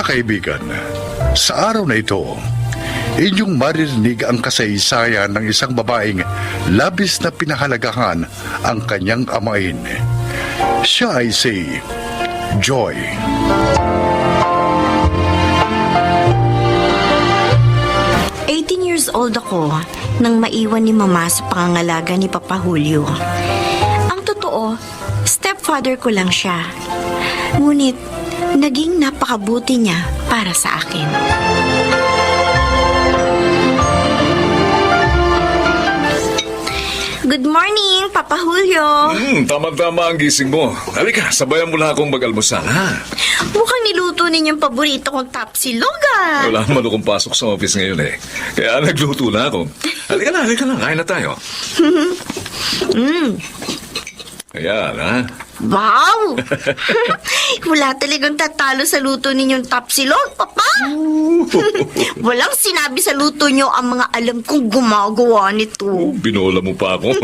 Mga kaibigan, sa araw na ito, inyong maririnig ang kasaysayan ng isang babaeng labis na pinahalagahan ang kanyang amain. Siya ay si Joy. Years old ako nang maiwan ni Mama sa pangangalaga ni Papa Julio. Ang totoo, stepfather ko lang siya. Ngunit, naging napakabuti niya para sa akin. Good morning, Papa Julio. Tama-tama ang gising mo. Halika, sabayan mo lang akong mag-almusal, ha? Mukhang niluto ninyong paborito kong tapsilog, ah. Wala naman akong pasok sa office ngayon, eh. Kaya nagluto na ako. Halika na. Kain na tayo. Ayan, ha? Wow! Wala talagang tatalo sa luto ninyong tapsilog, Papa. Walang sinabi sa luto nyo ang mga alam kong gumagawa nito. Binola mo pa ako.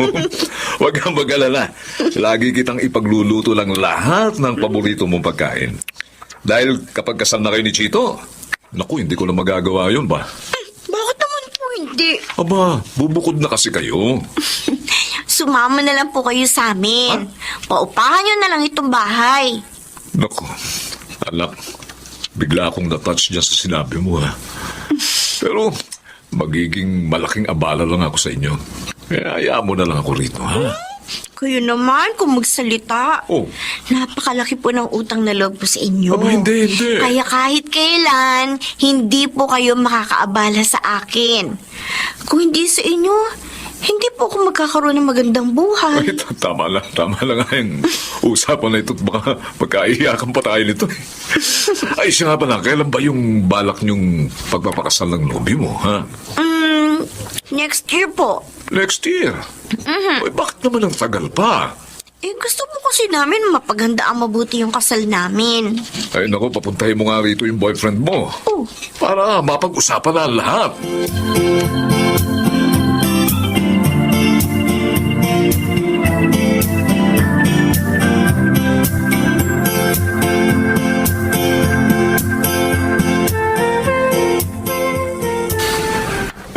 Huwag kang mag-alala. Lagi kitang ipagluluto lang lahat ng paborito mong pagkain. Dahil kapag kasal na kayo ni Chito, naku, hindi ko na magagawa yun ba? Bakit naman po hindi? Aba, bubukod na kasi kayo. Sumama na lang po kayo sa amin. Paupahan nyo na lang itong bahay. Naku, anak, bigla akong natouch dyan sa sinabi mo, ha? Pero magiging malaking abala lang ako sa inyo. Kaya hayaan mo na lang ako rito, ha? Kayo naman kung magsalita. Oh. Napakalaki po ng utang na loob po sa inyo. Aba, hindi. Kaya kahit kailan, hindi po kayo makakaabala sa akin. Kung hindi sa inyo, hindi po ako magkakaroon ng magandang buhay. Ay, tama lang nga yung usapan na ito. Baka magkaiyakan pa tayo nito. Ay, siya nga pala, kailan ba yung balak niyong pagpapakasal ng nobby mo, ha? Next year po. Next year? Ay, bakit naman ang tagal pa? Gusto po kasi namin mapaganda ang mabuti yung kasal namin. Ay, naku, papuntahin mo nga rito yung boyfriend mo. Oh. Para mapag-usapan na ang lahat.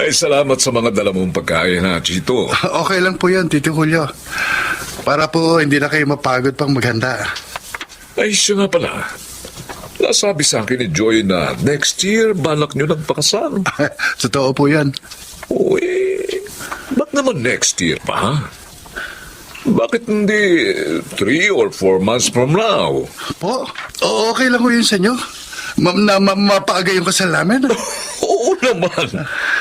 Ay, salamat sa mga dala mong pagkain, ha, Chito. Okay lang po yan, Tito Julio. Para po hindi na kayo mapagod pang maghanda. Ay, siya nga pala. Nasabi sa akin ni Joy na next year, balak nyo nagpakasal. Totoo po yan. Uy, ba't naman next year pa, ha? Bakit hindi 3 or 4 months from now? Po, okay lang po yun sa inyo. Mapaga yung kasal namin. Oo naman.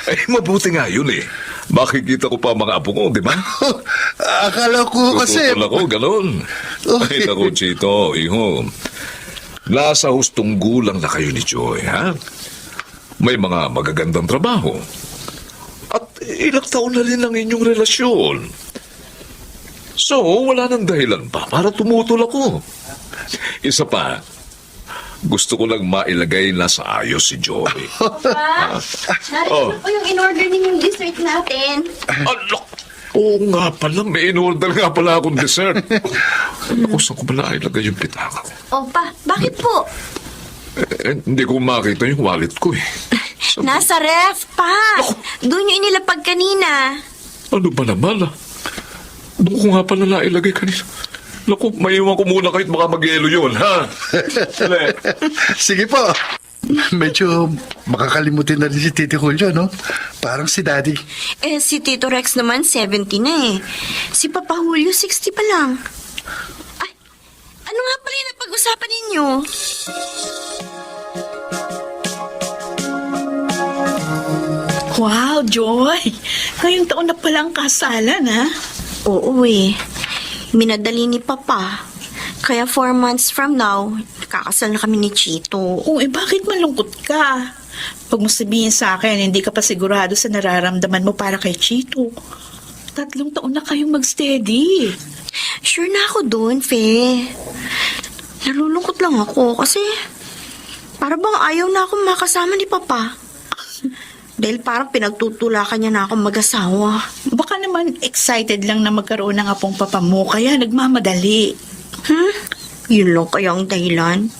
Ay, mabuti nga yun, eh. Makikita ko pa mga apo ko, di ba? Akala ko kasi... Tututol ako, ganun. Ay, naku, Chito, iho. Nasa hustong gulang na kayo ni Joy, ha? May mga magagandang trabaho. At ilang taon na rin ang inyong relasyon. So, wala nang dahilan pa para tumutol ako. Isa pa, gusto ko lang mailagay na sa ayos si Joy. Narito po yung in-order ninyong dessert natin. Alok! Oo nga pala, may in-order nga pala akong dessert. Ako, saan ko pala ilagay yung pitaka ko? Opa, bakit po? Hindi ko makita yung wallet ko, eh. Nasa ref pa. Doon yung inilapag kanina. Ano ba naman, ah? Doon ko nga pala nailagay kanina. Naku, maiwan ko muna kahit baka mag-yelo yun, ha? Dali. Sige po. Medyo makakalimutin na rin si Tito Julio, no? Parang si Daddy. Si Tito Rex naman 70 na eh. Si Papa Julio 60 pa lang. Ay, ano nga pala yung napag-usapan ninyo? Wow, Joy! Ngayong taon na palang kasalan, ha? Oo eh. Minadali ni Papa. Kaya 4 months from now, kakasal na kami ni Chito. Oh, bakit malungkot ka? Pag mo sabihin sa akin, hindi ka pa sigurado sa nararamdaman mo para kay Chito. 3 taon na kayong mag-steady. Sure na ako doon, Fe. Nalulungkot lang ako kasi para bang ayaw na akong makasama ni Papa. Dahil parang pinagtutulakan niya na akong mag-asawa. Baka naman excited lang na magkaroon ng apong papa mo, kaya nagmamadali. Yun lang kaya ang dahilan.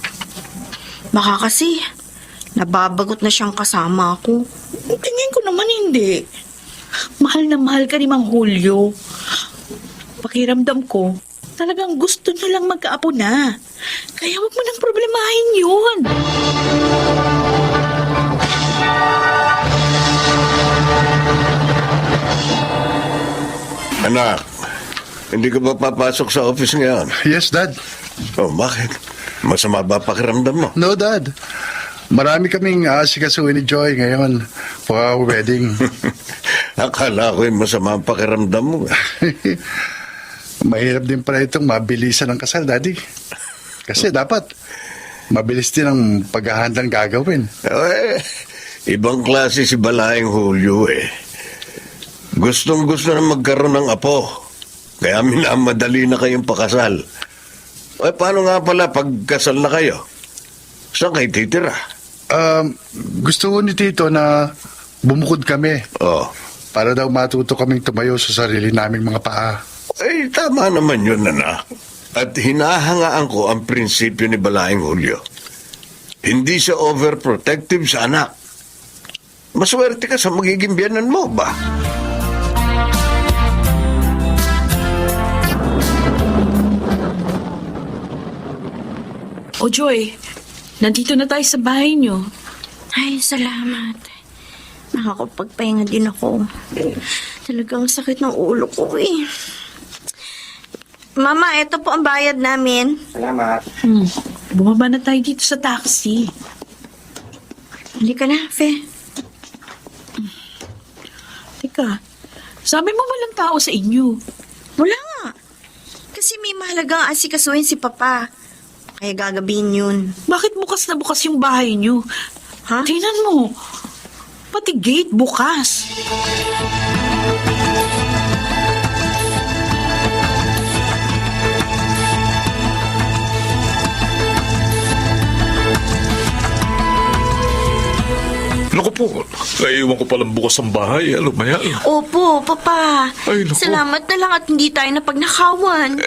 Baka kasi Nababagot na siyang kasama ako. Tingin ko naman hindi. Mahal na mahal ka ni Mang Julio. Pakiramdam ko, talagang gusto niya lang magkaapo na. Kaya wag mo nang problemahin yun. Anak, hindi ka ba papasok sa office ngayon? Yes, Dad. Oh, bakit? Masama ba pakiramdam mo? No, Dad. Marami kaming aasikasuhin ni Joy ngayon for our wedding. Akala ko yung masama ang pakiramdam mo. Mahirap din pala itong mabilisan ng kasal, Daddy. Kasi dapat mabilis din ang paghahandang gagawin. Ibang klase si Balaeng Julio eh. Gustong-gusto na magkaroon ng apo. Kaya minamadali na kayong pakasal. Paano nga pala pagkasal na kayo? Saan kayo titira? Gusto ko ni Tito na bumukod kami Oh, para daw matuto kaming tumayo sa sarili naming mga paa. tama naman yun, anak. At hinahangaan ko ang prinsipyo ni Balaeng Julio. Hindi siya overprotective sa anak. Maswerte ka sa magiging biyanan mo ba? O Joy, nandito na tayo sa bahay niyo. Ay, salamat. Nakakapagpahinga din ako. Talagang sakit ng ulo ko eh. Mama, ito po ang bayad namin. Bumaba na tayo dito sa taxi. Hindi ka na, Fe. Teka, sabi mo walang tao sa inyo. Wala nga. Kasi may mahalagang asikasuhin si Papa. Kaya gagabihin yun. Bakit bukas na bukas yung bahay niyo? Ha? Tingnan mo, pati gate bukas. Naku po, naiiwan ko palang bukas ang bahay. Lumayan. Opo, Papa. Ay, naku. Salamat na lang at hindi tayo napagnakawan.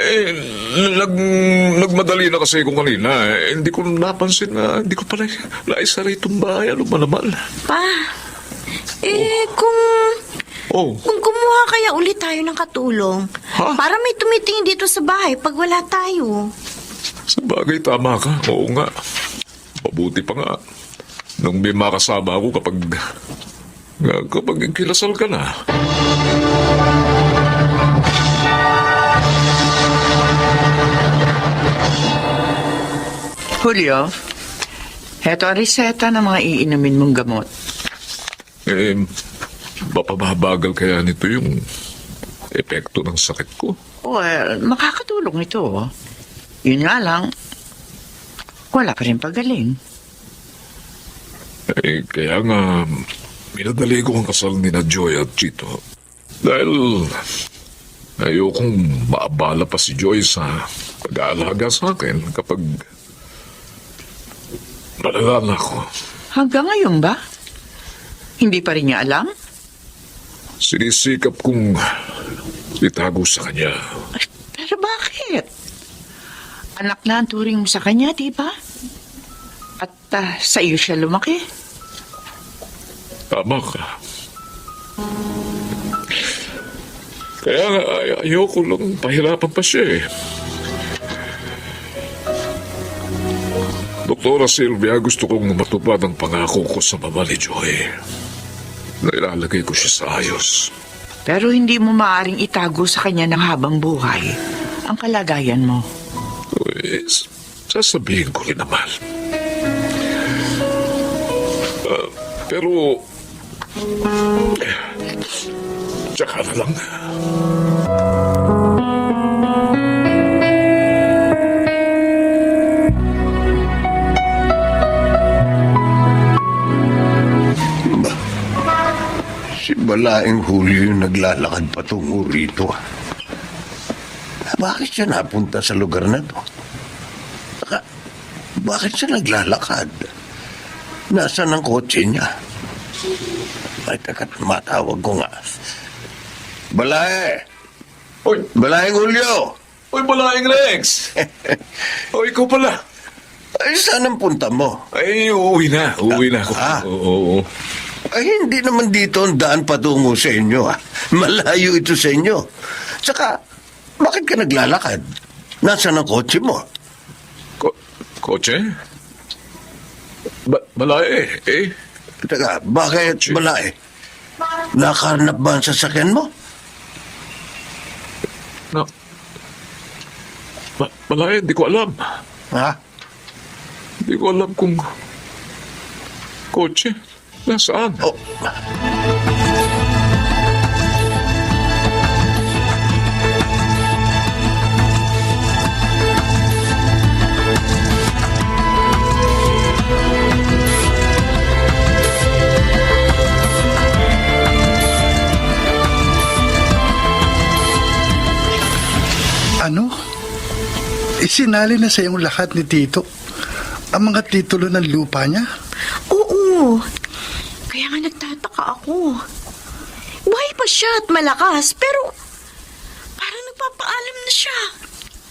Nagmadali na kasi kung kanina. Hindi ko napansin na hindi ko pala naisara itong bahay. Ano ba naman? Pa, Oh, kung kumuha kaya ulit tayo ng katulong, Ha? para may tumitingin dito sa bahay pag wala tayo. sa bagay tama ka. Oo nga. Mabuti pa nga. Nung may makasama ako kapag kinasal ka na. Julio, heto ang reseta ng mga iinumin mong gamot. Mapababagal kaya nito yung epekto ng sakit ko. Well, makakatulong ito. Yun nga lang, wala pa rin pagaling. Kaya nga, minadali ko ang kasal ni na Joy at Chito. Dahil ayokong maabala pa si Joy sa pag-aalaga sa akin kapag malala na ako. Hanggang ngayon ba? Hindi pa rin niya alam? Sinisikap kong itago sa kanya. Ay, pero bakit? Anak na ang turing mo sa kanya, di ba? At sa iyo siya lumaki. Tama ka. Kaya nga, ayoko lang pahirapan pa siya eh. Doktora Sylvia, gusto kong matupad ang pangako ko sa mama ni Joy. Na ilalagay ko siya sa ayos. Pero hindi mo maaring itago sa kanya ng habang buhay ang kalagayan mo. Pues, sasabihin ko rin naman. Pero, tsaka na lang. Si Balaeng Julio yung naglalakad patungo rito. Bakit siya napunta sa lugar na to? Saka, bakit siya naglalakad? Nasaan ang kotse niya? Ay, teka, matawag ko nga. Balae! Oy, Balaeng Julio! Malaing Rex! O, ikaw pala. Ay, saan ang punta mo? Ay, uuwi na. Uuwi na ako. Oo. Ay, hindi naman dito ang daan patungo sa inyo. Malayo ito sa inyo. Tsaka, bakit ka naglalakad? Nasaan ang kotse mo? Kotse? Balay eh. Teka, bakit balay? Nakahanap ba ang sasakyan mo? Na, balay, di ko alam. Ha? Di ko alam kung kotse. Nasaan? Oh. Ano? Isinali na sa iyong lahat ni Tito ang mga titulo ng lupa niya? Oo. Kaya nga nagtataka ako. Buhay pa siya at malakas, pero parang nagpapaalam na siya.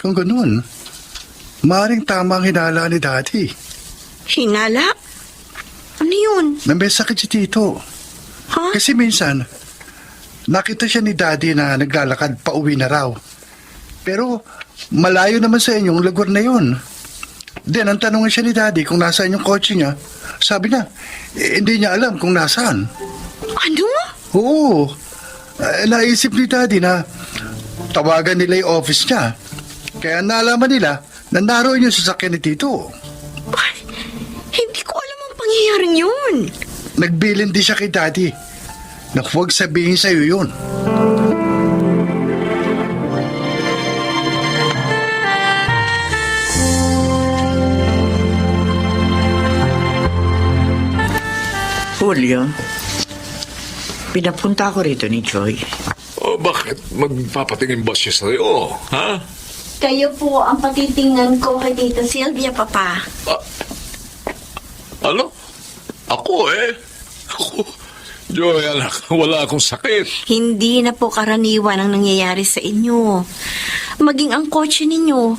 Kung ganun, maaaring tama ang hinala ni Daddy. Hinala? Ano yun? Na may sakit si Tito. Ha? Kasi minsan, nakita siya ni Daddy na naglalakad pa uwi na raw. Pero malayo naman sa inyong lugar na yun. Then, ang tanongin siya ni Daddy kung nasaan yung kotse niya. Sabi niya, hindi niya alam kung nasaan. Ano? Oo. Naisip ni Daddy na tawagan nila yung office niya. Kaya nalaman nila na naroon yung sasakyan ni Tito. Ay, hindi ko alam ang pangyayaring yun. Nagbilin din siya kay Daddy na huwag sabihin sa'yo yun. Julio, pinapunta ako rito ni Joy. Oh, bakit? Magpapatingin ba siya sa'yo? Ha? Kayo po ang patitingnan ko kay Tita Sylvia, Papa. Ano? Ako eh. Ako. Joy, anak, wala akong sakit. Hindi na po karaniwan ang nangyayari sa inyo. Maging ang kotse ninyo,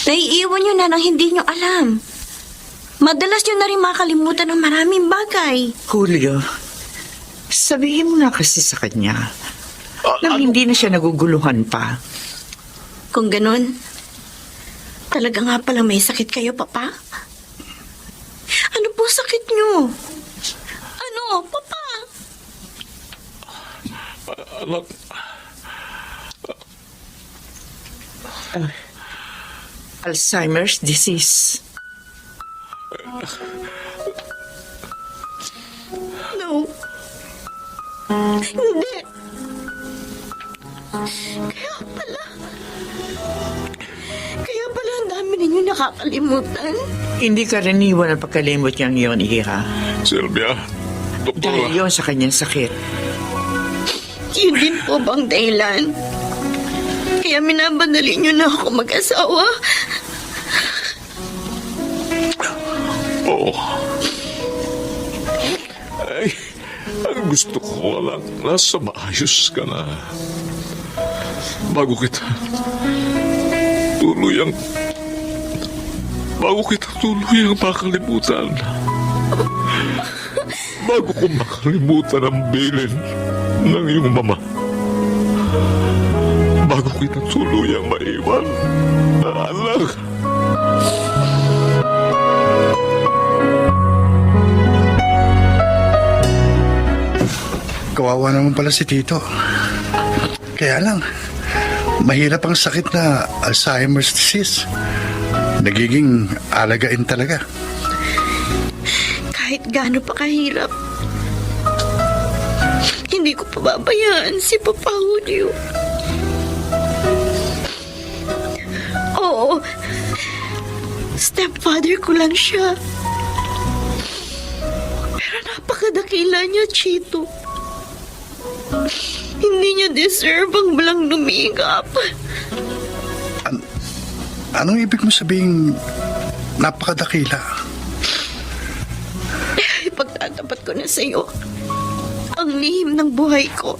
naiiwan nyo na nang hindi nyo alam. Madalas nyo na rin makalimutan ng maraming bagay. Julio, sabihin mo na kasi sa kanya nang hindi na siya naguguluhan pa. Kung ganun, talaga nga pala may sakit kayo, Papa? Ano po sakit nyo? Ano, Papa? Anak, Alzheimer's disease. No. Hindi. Kaya pala ang dami ninyo nakakalimutan. Hindi karaniwan ang pagkalimot niyang iyon, Iha. Sylvia, doktor. Dahil yun sa kanyang sakit. Yun din po bang dahilan? Kaya minabadali nyo na ako mag-asawa? Oo. Ay, ang gusto ko lang, nasa maayos ka na. Bago kita tuluyang makalimutan. Bago ko makalimutan ang bilin ng iyong mama. Bago kita tuluyang maiwan. Anak. Kawawa naman pala si Tito. Kaya lang, mahirap ang sakit na Alzheimer's disease. Nagiging alagain talaga. Kahit gaano pa kahirap, hindi ko pababayaan si Papa Julio. Oo, stepfather ko lang siya. Pero napakadakila niya, Chito. Hindi niya deserve ang walang lumigap. Anong ibig mo sabihin napakadakila? Ipagtatapat ko na sa'yo ang lihim ng buhay ko.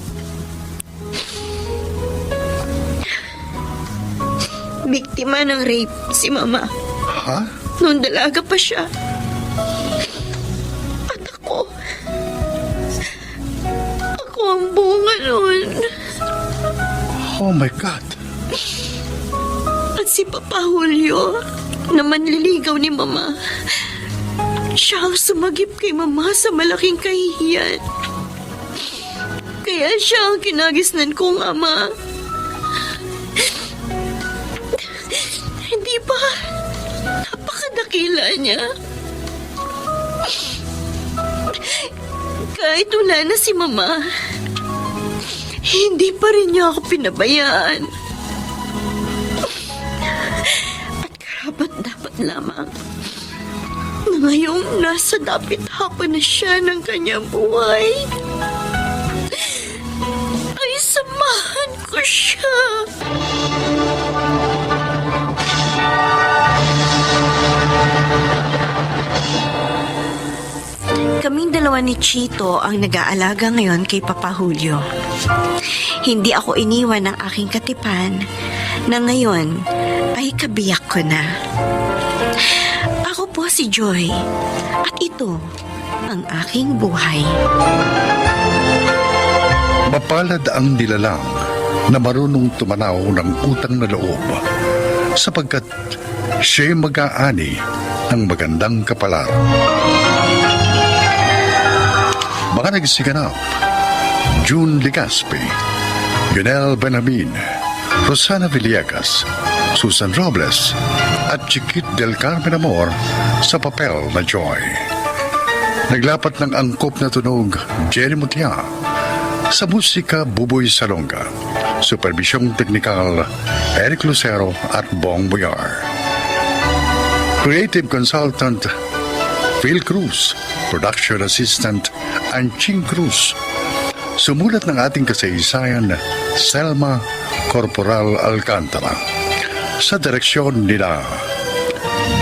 Biktima ng rape si Mama. Ha? Noon dalaga pa siya. At ako ang bunga noon. Oh my God. At si Papa Julio, na manliligaw ni Mama, siya ang sumagip kay Mama sa malaking kahihiyan. Kaya siya ang kinagisnan kong ama. Hindi ba? Napakadakila niya. Kahit wala na si Mama, hindi pa rin niya ako pinabayaan. At karapat-dapat lamang na ngayong nasa dapit hapon na siya ng kanyang buhay, ay samahan ko siya. Kaming dalawa ni Chito ang nag-aalaga ngayon kay Papa Julio. Hindi ako iniwan ng aking katipan na ngayon ay kabiyak ko na. Ako po si Joy at ito ang aking buhay. Mapalad ang nilalang na marunong tumanaw ng utang na loob sapagkat siya'y mag-aani ng magandang kapalaran. Mga nagsiganap: June Legaspi, Yunel Benamin, Rosana Villegas, Susan Robles, at Chiquit del Carmen Amor sa papel na Joy. Naglapat ng angkop na tunog Jerry Mutia. Sa musika Buboy Salonga. Supervisyong teknikal Eric Lucero at Bong Boyar. Creative Consultant Phil Cruz. Production Assistant Anching Cruz. Sumulat ng ating kasaysayan Selma Corporal Alcantara. Sa direksyon nila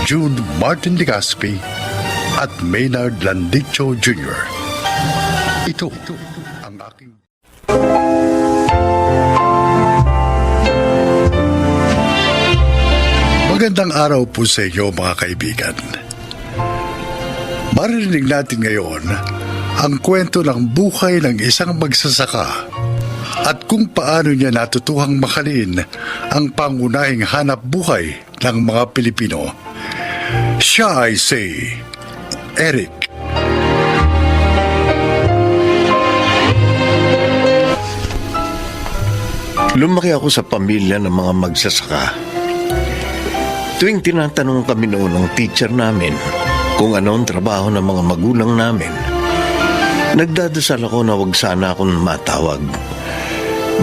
Jude Martin Legaspi at Maynard Landicho Jr. Ito ang aking... Magandang araw po sa iyo mga kaibigan. Maririnig natin ngayon ang kwento ng buhay ng isang magsasaka at kung paano niya natutuhang makalin ang pangunahing hanap buhay ng mga Pilipino. Siya ay si Eric. Lumaki ako sa pamilya ng mga magsasaka. Tuwing tinatanong kami noon ng teacher namin kung ano ang trabaho ng mga magulang namin, nagdadasal ako na wag sana akong matawag.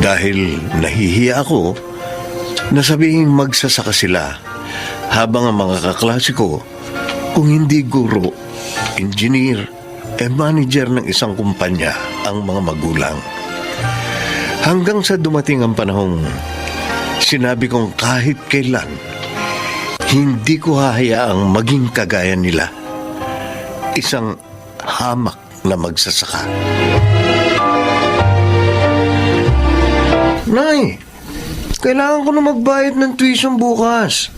Dahil nahihiya ako na sabihin magsasaka sila habang ang mga kaklase ko, kung hindi guro, engineer, manager ng isang kumpanya ang mga magulang. Hanggang sa dumating ang panahong sinabi kong kahit kailan, hindi ko hahayaang maging kagaya nila. Isang hamak na magsasaka. Nay, kailangan ko na magbayad ng tuition bukas.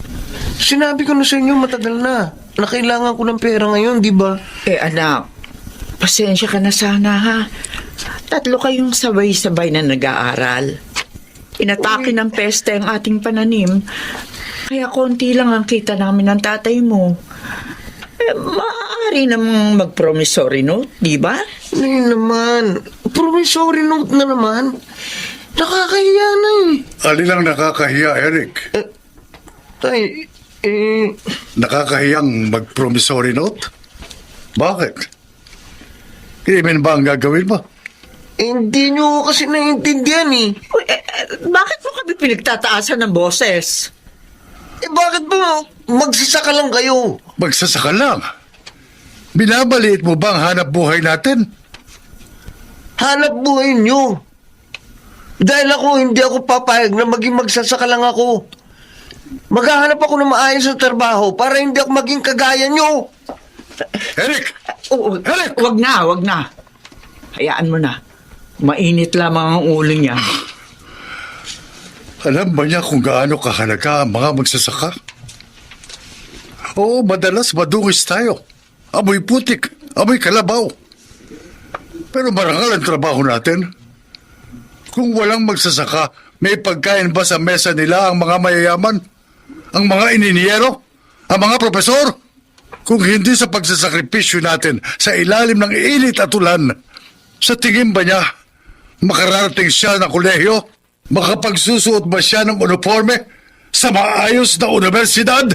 Sinabi ko na sa inyo matagal na kailangan ko ng pera ngayon, di ba? Anak, pasensya ka na sana ha. 3 kayong sabay-sabay na nag-aaral. Inatake ng peste ang ating pananim, kaya konti lang ang kita namin ng tatay mo. Maaari namang mag-promissory note, di ba? Nay naman, promissory note na naman. Nakakahiya na eh. Alin lang nakakahiya, Eric? Tay, Nakakahiyang mag-promissory note? Bakit? Krimen ba ang gagawin mo? hindi nyo kasi naiintindihan eh. Uy, bakit mo kami pinagtataasan ng boses? Bakit mo magsasaka lang kayo? Magsasaka lang. Binabaliit mo ba ang hanap buhay natin? Hanap buhay nyo. Dahil hindi ako papayag na maging magsasaka lang ako. Maghahanap ako ng maayos na trabaho para hindi ako maging kagaya nyo. Eric! Eric! Wag na. Hayaan mo na. Mainit lamang ang ulo niya. Alam ba niya kung gaano kahalaga ang mga magsasaka? Oo, madalas madungis tayo. Amoy putik, amoy kalabaw. Pero marangal ang trabaho natin. Kung walang magsasaka, may pagkain ba sa mesa nila ang mga mayayaman? Ang mga ininiyero? Ang mga propesor? Kung hindi sa pagsasakripisyo natin sa ilalim ng init at ulan, sa tingin ba niya, makararating siya ng kolehiyo? Makapagsusuot ba siya ng uniforme sa maayos na universidad?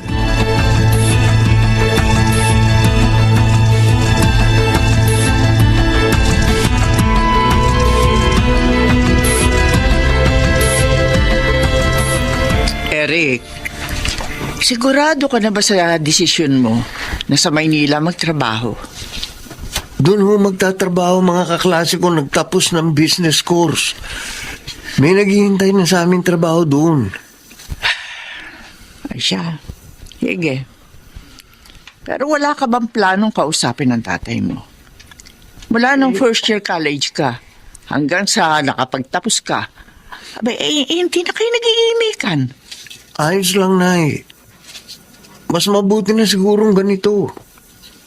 Eric, sigurado ka na ba sa desisyon mo na sa Maynila magtrabaho? Doon ho magtatrabaho mga kaklase ko nagtapos ng business course. May naghihintay na sa aming trabaho doon. Ay siya. Sige. Pero wala ka bang planong kausapin ng tatay mo? Mula nung first year college ka, hanggang sa nakapagtapos ka, hindi na kayo nag-iimikan. Ayos lang, Nay. Mas mabuti na sigurong ganito.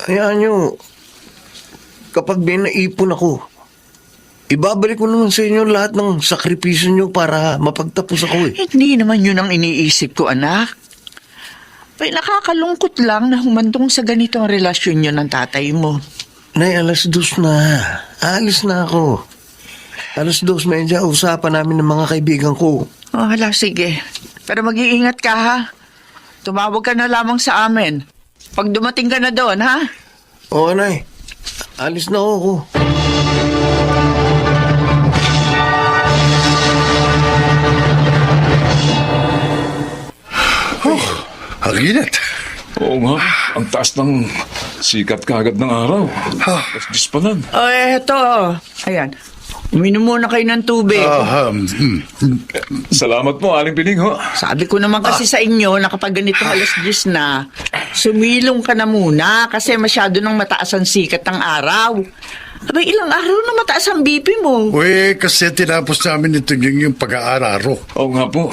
Hayaan nyo, kapag may naipon ako, ibabalik ko naman sa inyo lahat ng sakripisyo nyo para mapagtapos ako eh. Hindi naman yun ang iniisip ko, anak. Ay, nakakalungkot lang na humantong sa ganitong relasyon nyo ng tatay mo. Nay, 2:00 na. Alis na ako. 2:30, usapan namin ng mga kaibigan ko. Oh, hala, sige. Pero mag-iingat ka, ha? Tumawag ka na lamang sa amin. Pag dumating ka na doon, ha? Oo, Nay. Alis na ako. Ang init. Oo nga, ang taas ng sikat kagad ng araw. Alas 10 pa lang. Oh, eto. Ayan. Uminom muna kayo ng tubig. Salamat po, Aling Piling, ho. Sabi ko naman kasi sa inyo na kapag ganito 10:00 na, sumilong ka na muna kasi masyado nang mataas ang sikat ng araw. Abay, ilang araw na mataas ang BP mo. Uy, kasi tinapos namin ito yung pag-aararo. Oo nga po.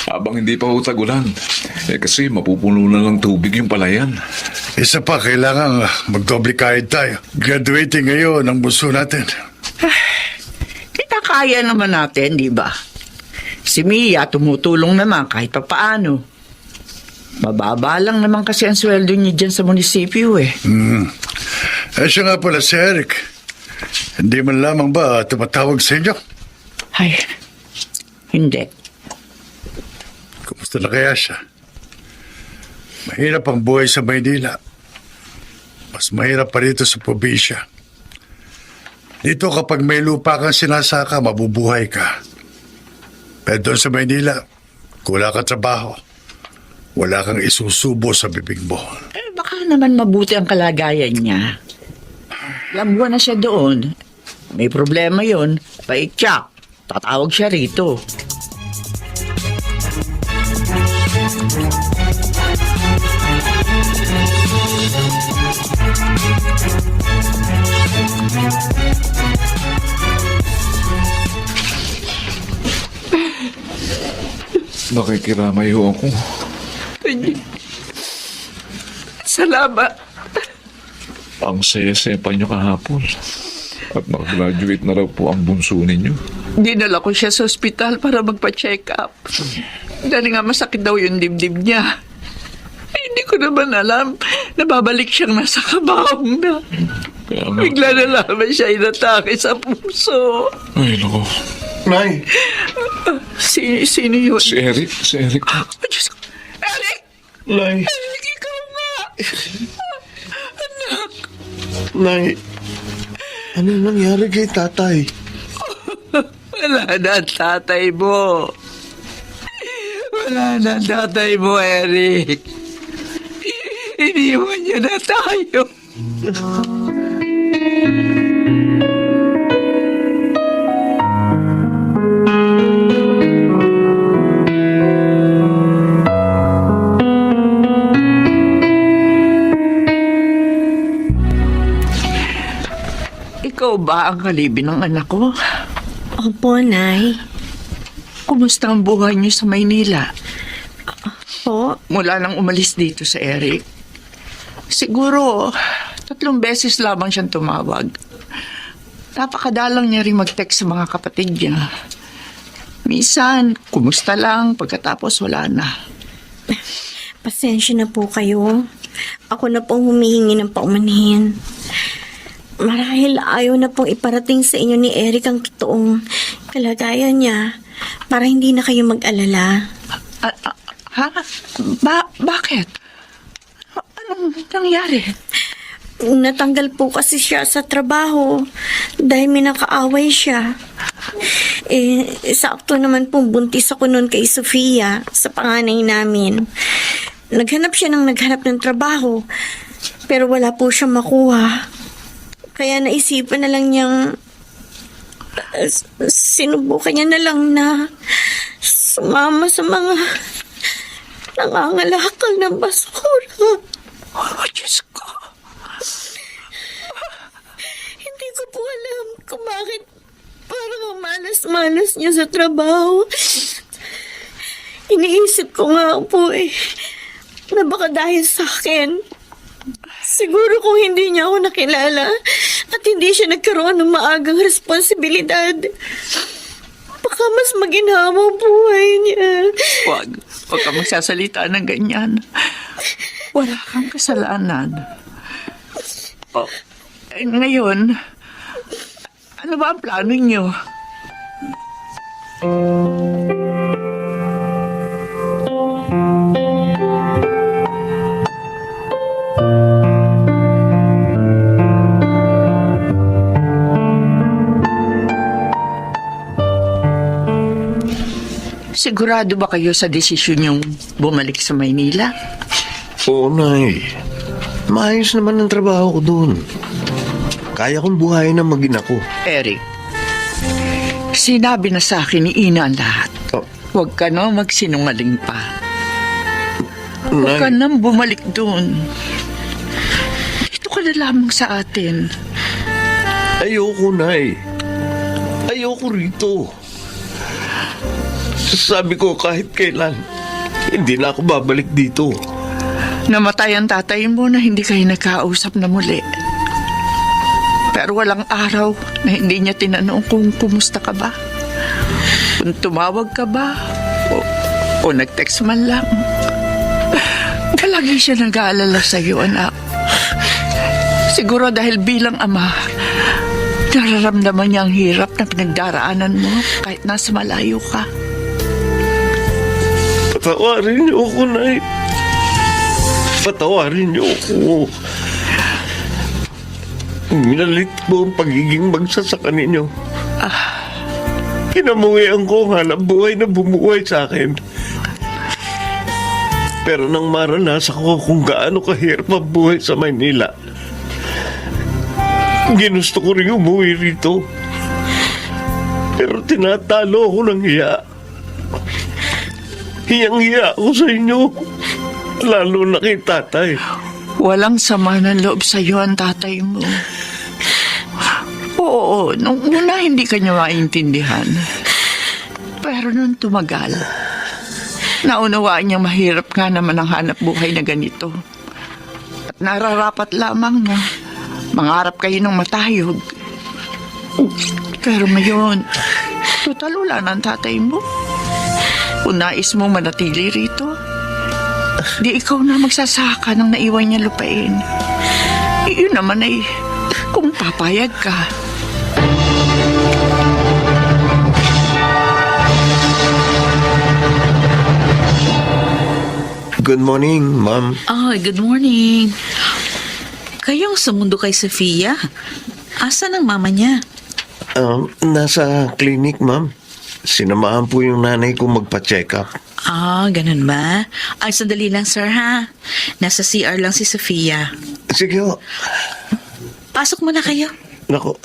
Habang hindi pa ho tag-ulan. Kasi mapupuno na ng tubig yung palayan. Isa pa, kailangan magdoble kahit tayo. Graduating ngayon ang bunso natin. Kita kaya naman natin, di ba? Si Mia tumutulong naman kahit pa paano. Mababa lang naman kasi ang sweldo niya dyan sa munisipyo eh. Siya nga pala si Eric. Hindi man lamang ba tumatawag sa inyo? Ay, hindi. Kumusta na kaya siya? Mahirap ang buhay sa Maynila. Mas mahirap pa rito sa probinsya. Dito kapag may lupa kang sinasaka, mabubuhay ka. Pero doon sa Maynila, kung wala kang trabaho, wala kang isusubo sa bibig mo. Eh, baka naman mabuti ang kalagayan niya. Ilang buwan na siya doon. May problema yon. Pa-check. Tatawag siya rito. Nakikiramay ho ako. Salamat. Ang saya-saya pa niyo kahapon. At mag-graduate na raw po ang bunso ninyo. Dinala ko siya sa ospital para magpa-check up. Dahil nga masakit daw yung dibdib niya. Eh, hindi ko naman alam na babalik siyang nasa kabahong na. Kaya nga, Bigla na lamang siya inatake sa puso. ay nako. Nay, Sino yun? Si Eric, si Eric. Oh, Diyos ko. Eric! Nay, Eric, ikaw nga! Anak! Nay. Ano nangyari kay tatay? Wala na ang tatay mo. Wala na ang tatay mo, Eric. Iniwan niya na tayo. Ikaw ba ang kalibin ng anak ko? Opo, Nay. Kumusta ang buhay niyo sa Maynila? Po, Mula nang umalis dito sa Eric? Siguro, 3 beses lamang siyang tumawag. Napakadalang niya rin mag-text sa mga kapatid niya. Minsan, kumusta lang, pagkatapos wala na. Pasensya na po kayo. Ako na pong humihingi ng paumanhin. Marahil ayaw na pong iparating sa inyo ni Eric ang totoong kalagayan niya para hindi na kayo mag-alala. Ha? Bakit? Anong nangyari? Natanggal po kasi siya sa trabaho dahil may nakaaway siya. Sakto naman pong buntis ako noon kay Sofia sa panganay namin. Naghanap siya ng trabaho pero wala po siya makuha. Kaya naisipan na lang niyang sinubukan niya na lang na sumama sa mga nangangalakal ng basura. Oh, Diyos ko. Hindi ko po alam kung bakit parang malas-malas niya sa trabaho. Iniisip ko nga po na baka dahil sa akin. Siguro kung hindi niya ako nakilala at hindi siya nagkaroon ng maagang responsibilidad, baka mas maginhawa ang buhay niya. Huwag ka magsasalita ng ganyan. Wala kang kasalanan. Ngayon, ano ba ang plano niyo? Sigurado ba kayo sa desisyon niyong bumalik sa Maynila? Oo, Nay. Maayos naman ang trabaho ko doon. Kaya kong buhayin ang mag-ina ko. Eric, sinabi na sa akin ni Ina ang lahat. Oh. Huwag ka na magsinungaling pa. Huwag ka Nay, nang bumalik doon. Dito ka na lamang sa atin. ayoko, Nay. Ayoko rito. Sabi ko kahit kailan, hindi na ako babalik dito. Namatay ang tatay mo na hindi kayo nagkausap na muli. Pero walang araw na hindi niya tinanong kung kumusta ka ba. Kung tumawag ka ba o nag-text man lang. Palagi siya nag-aalala sa iyo, anak. Siguro dahil bilang ama, nararamdaman niya ang hirap na pinagdaraanan mo kahit nasa malayo ka. Patawarin niyo ako, Nay. Patawarin niyo ako. Minalit po ang pagiging magsasaka ninyo. Kinamuhian ko ang hanap buhay na bumuhay sa akin. Pero nang maranasan ko kung gaano kahirap ang buhay sa Maynila, ginusto ko rin umuwi rito. Pero tinatalo ako ng hiya. Hiyang-hiya ako sa inyo. Lalo na kay tatay. Walang sama ng loob sa iyo ang tatay mo. Oo, nung una hindi ka niya maintindihan. Pero nung tumagal, naunawaan niya mahirap nga naman ang hanap buhay na ganito. At nararapat lamang na mangarap kayo ng matayog. Pero ngayon, total wala na ang tatay mo. Kung nais mo manatili rito, di ikaw na magsasaka ng naiwan niya lupain. Iyon naman ay kung papayag ka. Good morning, Ma'am. Good morning. Kayong sumundo kay Sofia? Asan ang mama niya? Nasa clinic, Ma'am. Sinamahan po yung nanay ko magpa-check up. Ganun ba? Ay, sandali lang, sir, ha? Nasa CR lang si Sofia. Sige ho. Pasok muna kayo. Nako,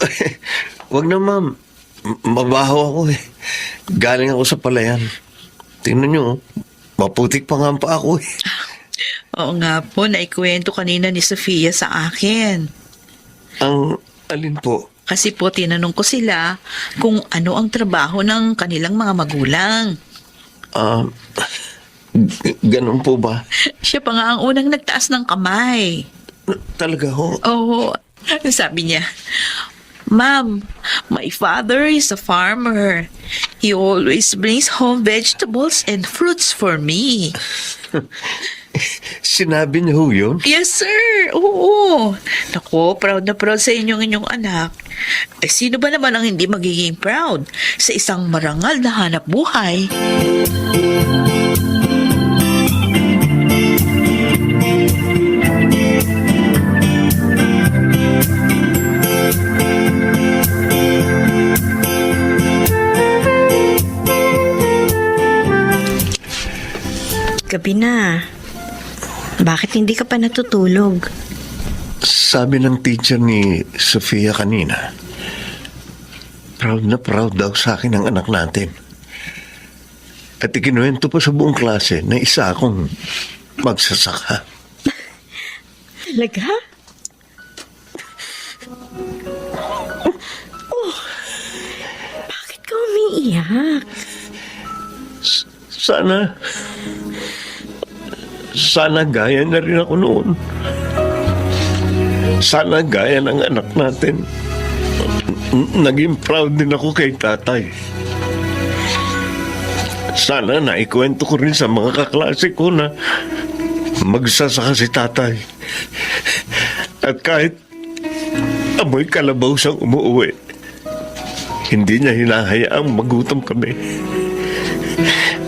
wag na, Ma'am. Mabaho ako eh. Galing ako sa palayan. Tingnan nyo, maputik pa nga ang paa ko eh. Oo nga po, naikwento kanina ni Sofia sa akin. Ang alin po? Kasi po, tinanong ko sila kung ano ang trabaho ng kanilang mga magulang. Ganun po ba? Siya pa nga ang unang nagtaas ng kamay. Talaga ho? Oo. Sabi niya, Ma'am, my father is a farmer. He always brings home vegetables and fruits for me. Sinabi niyo ho yun? Yes, sir. Oo. Naku, proud na proud sa inyong anak. Eh, sino ba naman ang hindi magiging proud sa isang marangal na hanap buhay? Gabi na. Bakit hindi ka pa natutulog? Sabi ng teacher ni Sofia kanina, proud na proud daw sa akin ang anak natin. At ikinuwento pa sa buong klase na isa akong magsasaka. Talaga? Oh, bakit ka umiiyak? Sana gaya na rin ako noon. Sana gaya ng anak natin. Naging proud din ako kay tatay. Sana naikwento ko rin sa mga kaklase ko na magsasaka si tatay. At kahit amoy kalabaw siyang umuwi, hindi niya hinahayaang magutom kami.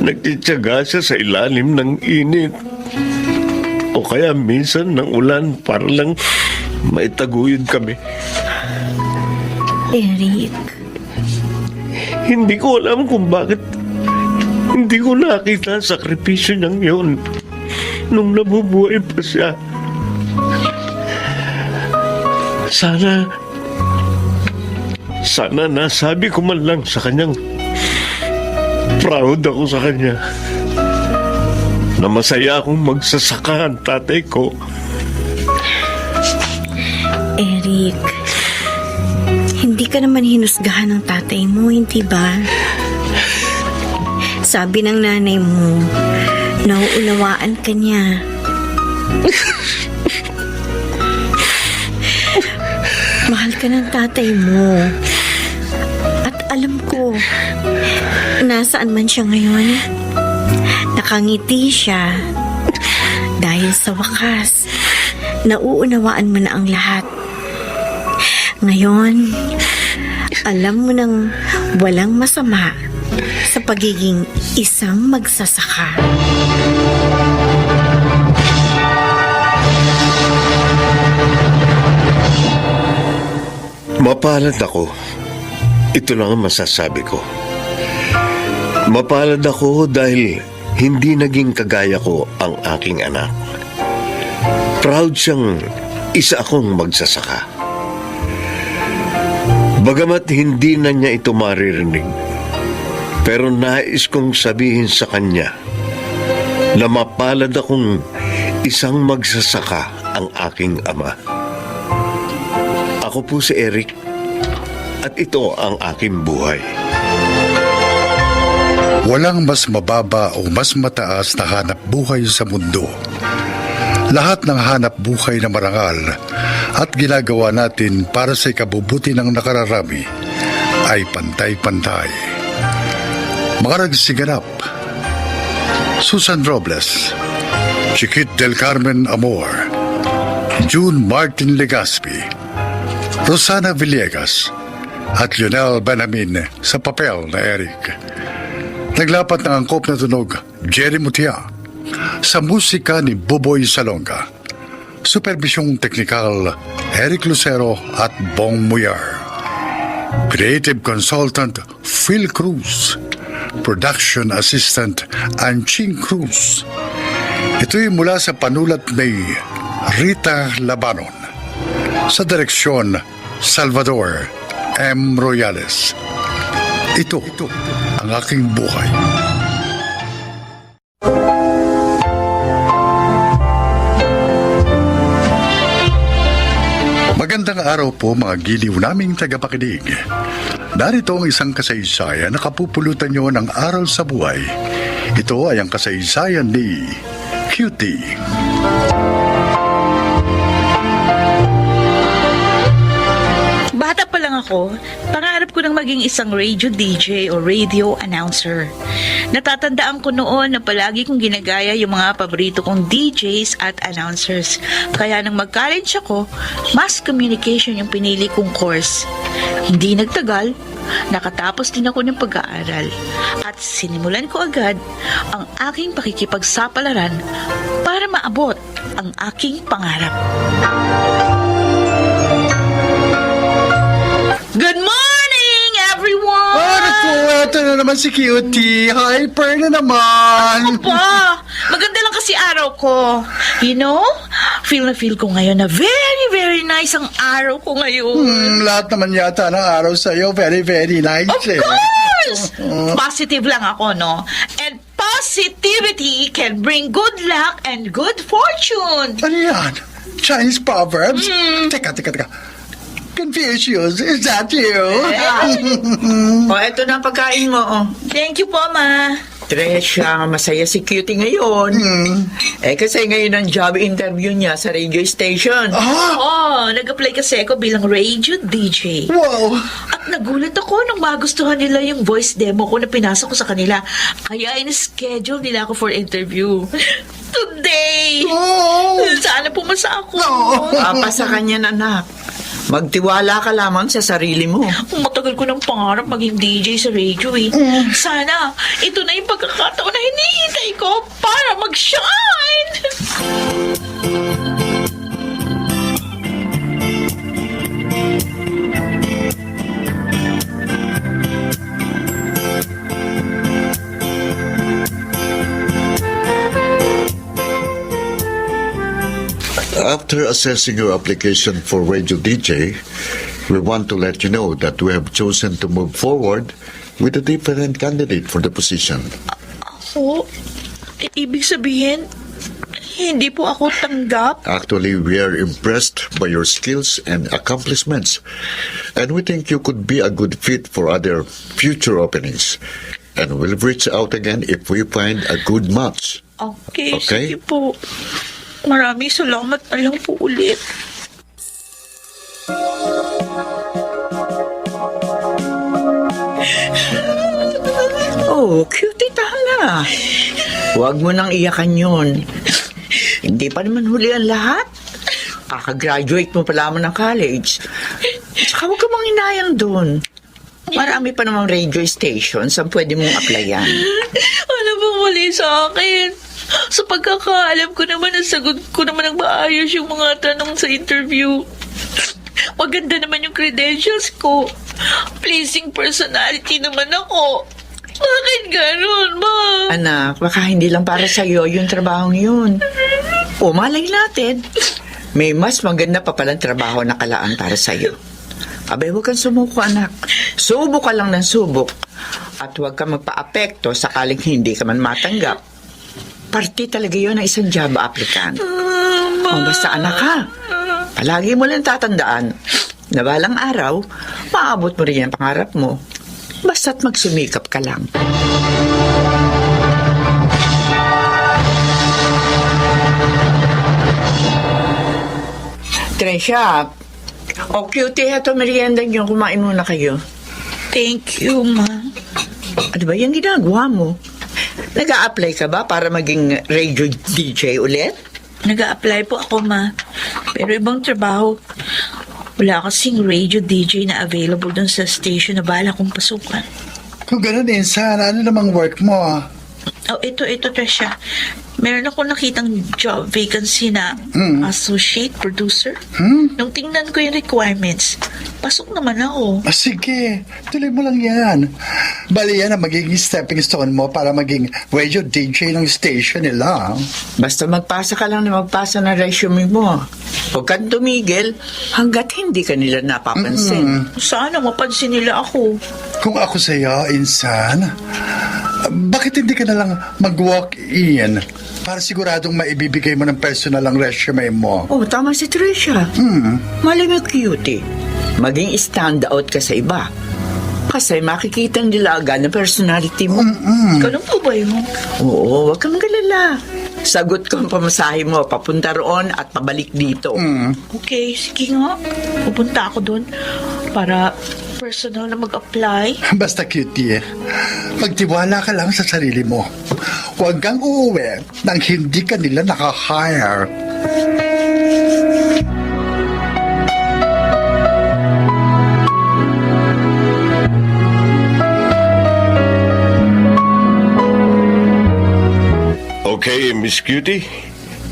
Nagtitiyaga siya sa ilalim ng init o kaya minsan ng ulan para lang maitaguyod kami. Eric, Hindi ko alam kung bakit hindi ko nakita ang sakripisyo niyang yun nung nabubuhay pa siya. Sana nasabi ko man lang sa kanyang proud ako sa kanya na masaya akong magsasaka ang tatay ko. Eric, hindi ka naman hinusgahan ng tatay mo, hindi ba? Sabi ng nanay mo, nauunawaan ka niya. Mahal ka ng tatay mo. At alam ko, nasaan man siya ngayon, nakangiti siya. Dahil sa wakas, nauunawaan mo na ang lahat. Ngayon, alam mo nang walang masama sa pagiging isang magsasaka. Mapalad ako. Ito lang ang masasabi ko. Mapalad ako dahil hindi naging kagaya ko ang aking anak. Proud siyang isa akong magsasaka. Bagamat hindi na niya ito maririnig, pero nais kong sabihin sa kanya na mapalad akong isang magsasaka ang aking ama. Ako po si Eric at ito ang aking buhay. Walang mas mababa o mas mataas na hanap buhay sa mundo. Lahat ng hanap buhay na marangal at ginagawa natin para sa ikabubuti ng nakararami ay pantay-pantay. Makaragsiganap, Susan Robles, Chiquit del Carmen Amor, June Martin Legaspi, Rosana Villegas at Lionel Benamin sa papel na Eric. Naglapat ng angkop na tunog, Jerry Mutia, sa musika ni Buboy Salonga. Supervisyong teknikal, Eric Lucero at Bong Muyar. Creative Consultant, Phil Cruz. Production Assistant, Anching Cruz. Ito'y mula sa panulat ni Rita Labanon. Sa direksyon, Salvador M. Royales. Ito ang aking buhay. Magandang araw po mga giliw naming tagapakinig. Narito ang isang kasaysayan na kapupulutan nyo ng aral sa buhay. Ito ay ang kasaysayan ni Cutie. bata pa lang ako, pangarap ko nang maging isang radio DJ o radio announcer. Natatandaan ko noon na palagi kong ginagaya yung mga paborito kong DJs at announcers. Kaya nang mag-college ako, mass communication yung pinili kong course. Hindi nagtagal, nakatapos din ako ng pag-aaral at sinimulan ko agad ang aking pakikipagsapalaran para maabot ang aking pangarap. Good morning, everyone! Naku, ito na naman si Cutie. Hyper na naman. Pa, maganda lang kasi araw ko. You know, feel na feel ko ngayon na very, very nice ang araw ko ngayon. Lahat naman yata ng araw sa'yo. Very, very nice. Of course! Positive lang ako, no? And positivity can bring good luck and good fortune. Ano yan? Chinese proverbs? Teka. Confucius, is that you? O, eto na ang pagkain mo. Oh. Thank you po, Ma. Tresha, masaya si Cutie ngayon. Kasi ngayon ang job interview niya sa radio station. Oh, nag-apply kasi ako bilang radio DJ. Wow! At nagulat ako nung magustuhan nila yung voice demo ko na pinasa ko sa kanila. Kaya in-schedule nila ako for interview. Today! Oh! Sana pumasa ako. Papa sa kanya, anak. Magtiwala ka lamang sa sarili mo. Matagal ko ng pangarap maging DJ sa radio eh. Sana, ito na yung pagkakataon na hinihintay ko para mag-shine! After assessing your application for Radio DJ, we want to let you know that we have chosen to move forward with a different candidate for the position. Ako? Ibig sabihin, hindi po ako tanggap? Actually, we are impressed by your skills and accomplishments, and we think you could be a good fit for other future openings. And we'll reach out again if we find a good match. Okay, Okay. sige po. Maraming salamat na lang po ulit. Oh, Cutie, tala. Huwag mo nang iyakan yun. Hindi pa naman huli ang lahat. Kaka-graduate mo pa lamang ng college. Tsaka huwag ka mang inayang doon. Marami pa namang radio stations ang pwede mong applyan. Ano ba mali sa akin? Sa pagkakaalam ko naman, nasagot ko naman ng maayos yung mga tanong sa interview. Maganda naman yung credentials ko. Pleasing personality naman ako. Bakit ganun, Ma? Anak, baka hindi lang para sa'yo yung trabahong yun. O malay natin, may mas maganda pa palang trabaho na kalaan para sa'yo. Abay, huwag kang sumuko, anak. Subok ka lang ng subok. At huwag kang magpa-apekto sakaling hindi ka man matanggap. Parte talaga yun ng isang job applicant. O basta, anak, ha? Palagi mo lang tatandaan na balang araw, maabot mo rin ang pangarap mo. Basta't magsumikap ka lang. Tresha, o Cutie, eto merienda niyo, kumain muna kayo. Thank you, Ma. Ano ba yung ginagawa mo? Nag-a-apply ka ba para maging radio DJ ulit? Nag-a-apply po ako, Ma. Pero ibang trabaho. Wala kasing radio DJ na available dun sa station na bala kong pasukan. Kung gano'n din, sana ano namang work mo? Oh, ito, Tresha. Meron ako nakitang job vacancy na associate producer. Nung tingnan ko yung requirements, pasok naman ako. Sige, tuloy mo lang yan. Bali yan ang magiging stepping stone mo para maging radio DJ ng station nila. Basta magpasa ka lang na magpasa ng resume mo. Huwag kang tumigil hanggat hindi ka nila napapansin. Sana mapansin nila ako. Kung ako sa'yo, Insan, bakit hindi ka na lang mag-walk-in para siguradong maibibigay mo ng personal ang resume mo? Oh, tama si Trisha. Malay mo, Cutie. Maging stand out ka sa iba. Kasi makikita nila agad na personality mo. Ganun po ba yun? Oo, huwag kang galala. Sagot ko ang pamasahe mo, papunta roon at pabalik dito. Okay, sige nga. Pupunta ako doon. para personal na mag-apply. Basta cutie, magtiwala ka lang sa sarili mo. Huwag kang uuwi nang hindi ka nila nakahire. Okay, Miss Cutie,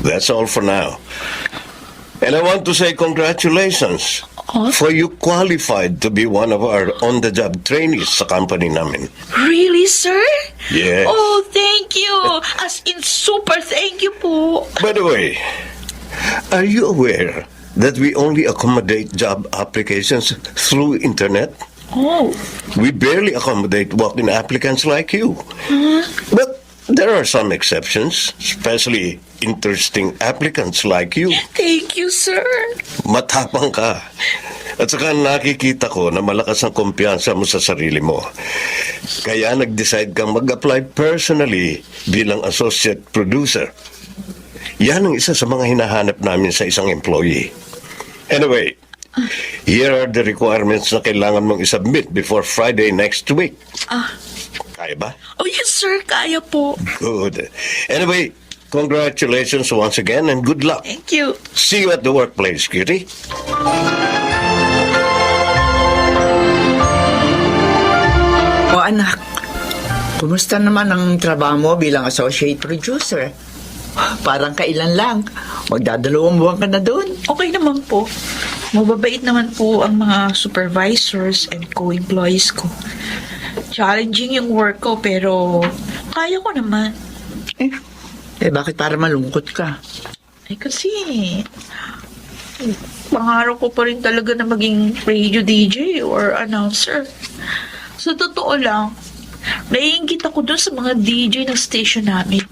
that's all for now. And I want to say congratulations for you qualified to be one of our on-the-job trainees sa company namin. Really, sir? Yes. Oh, thank you. As in, super thank you po. By the way, are you aware that we only accommodate job applications through internet? Oh, We barely accommodate walk-in applicants like you. But there are some exceptions, especially interesting applicants like you. thank you, sir. Matapang ka. At saka nakikita ko na malakas ang kumpiyansa mo sa sarili mo. Kaya nag-decide kang mag-apply personally bilang associate producer. Yan ang isa sa mga hinahanap namin sa isang employee. Anyway, here are the requirements na kailangan mong isubmit before Friday next week. Kaya ba? Oh, yes, sir. Kaya po. Good. Anyway, congratulations once again and good luck. Thank you. See you at the workplace, cutie. O anak, kumusta naman ang trabaho mo bilang associate producer? Parang kailan lang. Magdadalawang buwan ka na doon. Okay naman po. Mababait naman po ang mga supervisors and co-employees ko. Challenging yung work ko pero kaya ko naman. Bakit para malungkot ka? Eh kasi pangarap ko pa rin talaga na maging radio DJ or announcer. Sa totoo lang, naiingit ako dun sa mga DJ ng station namin.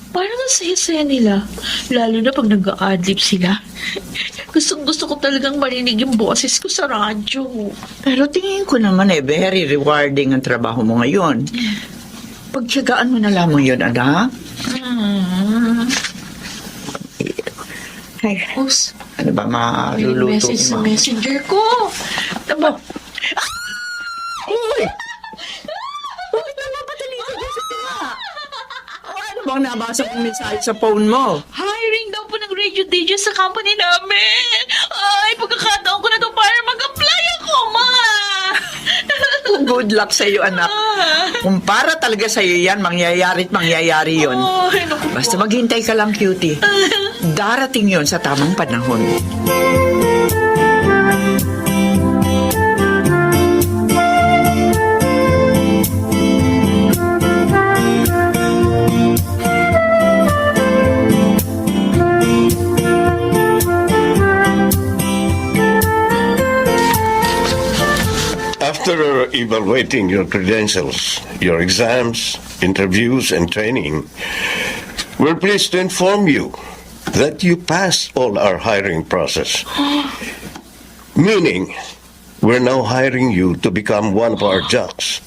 Parang ang saya-saya nila, lalo na pag nag-a-adlib sila. Gusto ko talagang marinig yung boses ko sa radyo. Pero tingin ko naman very rewarding ang trabaho mo ngayon. Pagtiyagaan mo na lamang yun, anak. Ay, Os, ano ba may maluluto message sa mo? messenger ko. Tama. Uy! Bakit napapadali ka dyan sa tiwa? Ano bang nabasa kong mensahe sa phone mo? Hiring daw po ng radio DJ sa company namin. Ay, pagkakataon ko na to para mag-apply ako, ma. Good luck sa iyo, anak. Kung para talaga sa iyo yan, mangyayari at mangyayari yun. Ay, naku po. Basta maghintay ka lang, cutie. Darating yon sa tamang panahon. After evaluating your credentials, your exams, interviews, and training, we're pleased to inform you that you passed all our hiring process. Meaning, we're now hiring you to become one of our jocks.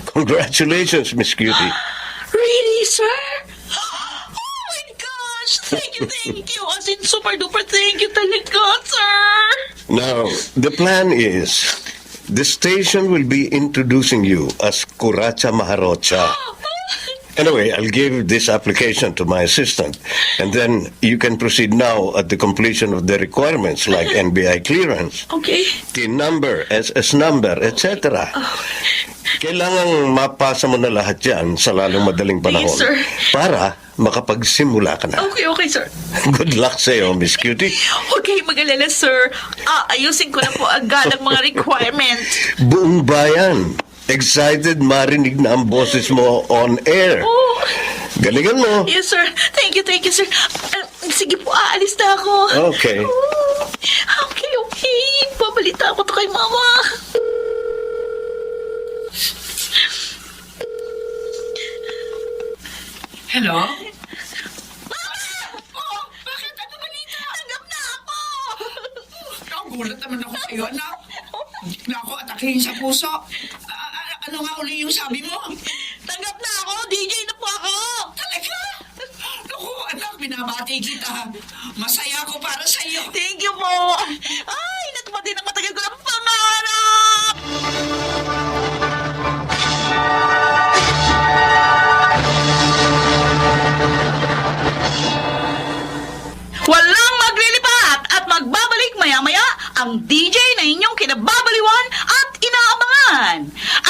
Congratulations, Miss Cutie. Really, sir? Oh my gosh! Thank you. As in, super duper thank you talaga, sir. Now, the plan is the station will be introducing you as Kuracha Maharocha. Anyway, I'll give this application to my assistant, and then you can proceed now at the completion of the requirements like NBI clearance, Okay. TIN number, SS number, etc. Kailangang mapasa mo na lahat yan sa lalong madaling panahon Yes, sir. para makapagsimula ka na. Okay, sir. Good luck sa'yo, Miss Cutie. Okay, mag-alala, sir. Ayusin ko na po agad ang mga requirements. Buong bayan, excited marinig na ang boses mo on air. Oh, Galingan mo. yes, sir. Thank you, sir. Sige po, aalis na ako. Okay. Oh, okay. Pabalita ko to kay mama. Hello? Oh, bakit? Ano balita? Tanggap na ako! Nagulat naman ako sa'yo, anak. Hindi na ako atakihin sa puso. Ano nga uli yung sabi mo? Tanggap na ako! DJ na po ako! Talaga? Naku, anak, binabati kita. Masaya ako para sa'yo. Thank you po! Ay, natuwa pa din ang matagal ko ng pangarap! Walang maglilipat at magbabalik maya-maya ang DJ na inyong kinababaliwan at inaabangan.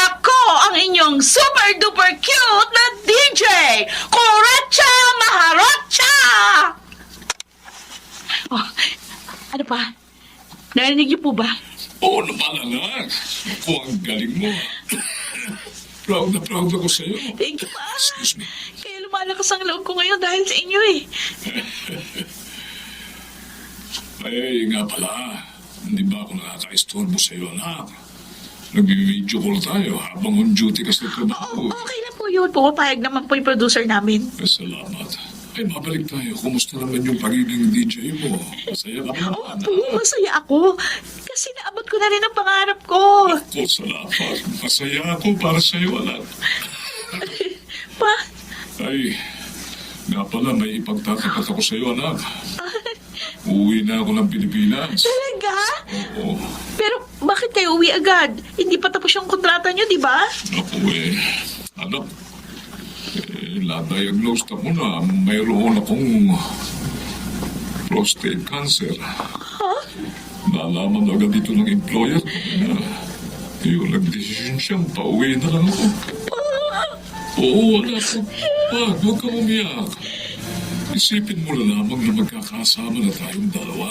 Ako ang inyong super-duper cute na DJ, Coracha Maharocha! Oh, ano pa? Narinig niyo po ba? Oo naman, anak. Ako, ang galing mo. Proud na proud ako sa'yo. Thank you, pa. Excuse me. Kaya lumalakas ang loob ko ngayon dahil sa inyo eh. Ay, nga pala. Hindi ba ako nakaka-istorbo sa'yo, anak? Nag-video call tayo habang on duty ka sa trabaho. Okay lang po yun. Pumapayag naman po yung producer namin. Salamat. Ay, mabalik tayo. Kumusta naman yung pagiging DJ mo? Masaya ka ba, anak? Oo, masaya ako. Kasi naabot ko na rin ang pangarap ko. Ako, salamat. Masaya ako para sa'yo, anak. Pa, Ay, nga pala, may ipagtatapat ako sa'yo, anak. Uuwi na ako ng Pilipinas. talaga? Oo. Pero bakit kayo uwi agad? Hindi pa tapos yung kontrata nyo, di ba? Ako anak, na-diagnose ako na mayroon akong prostate cancer. Nalaman agad dito ng employer ko na nag-decision siyang pauwi na lang ako. Oo, anak. Huwag kang umiyak. Isipin mo na lamang na magkakasama na tayong dalawa.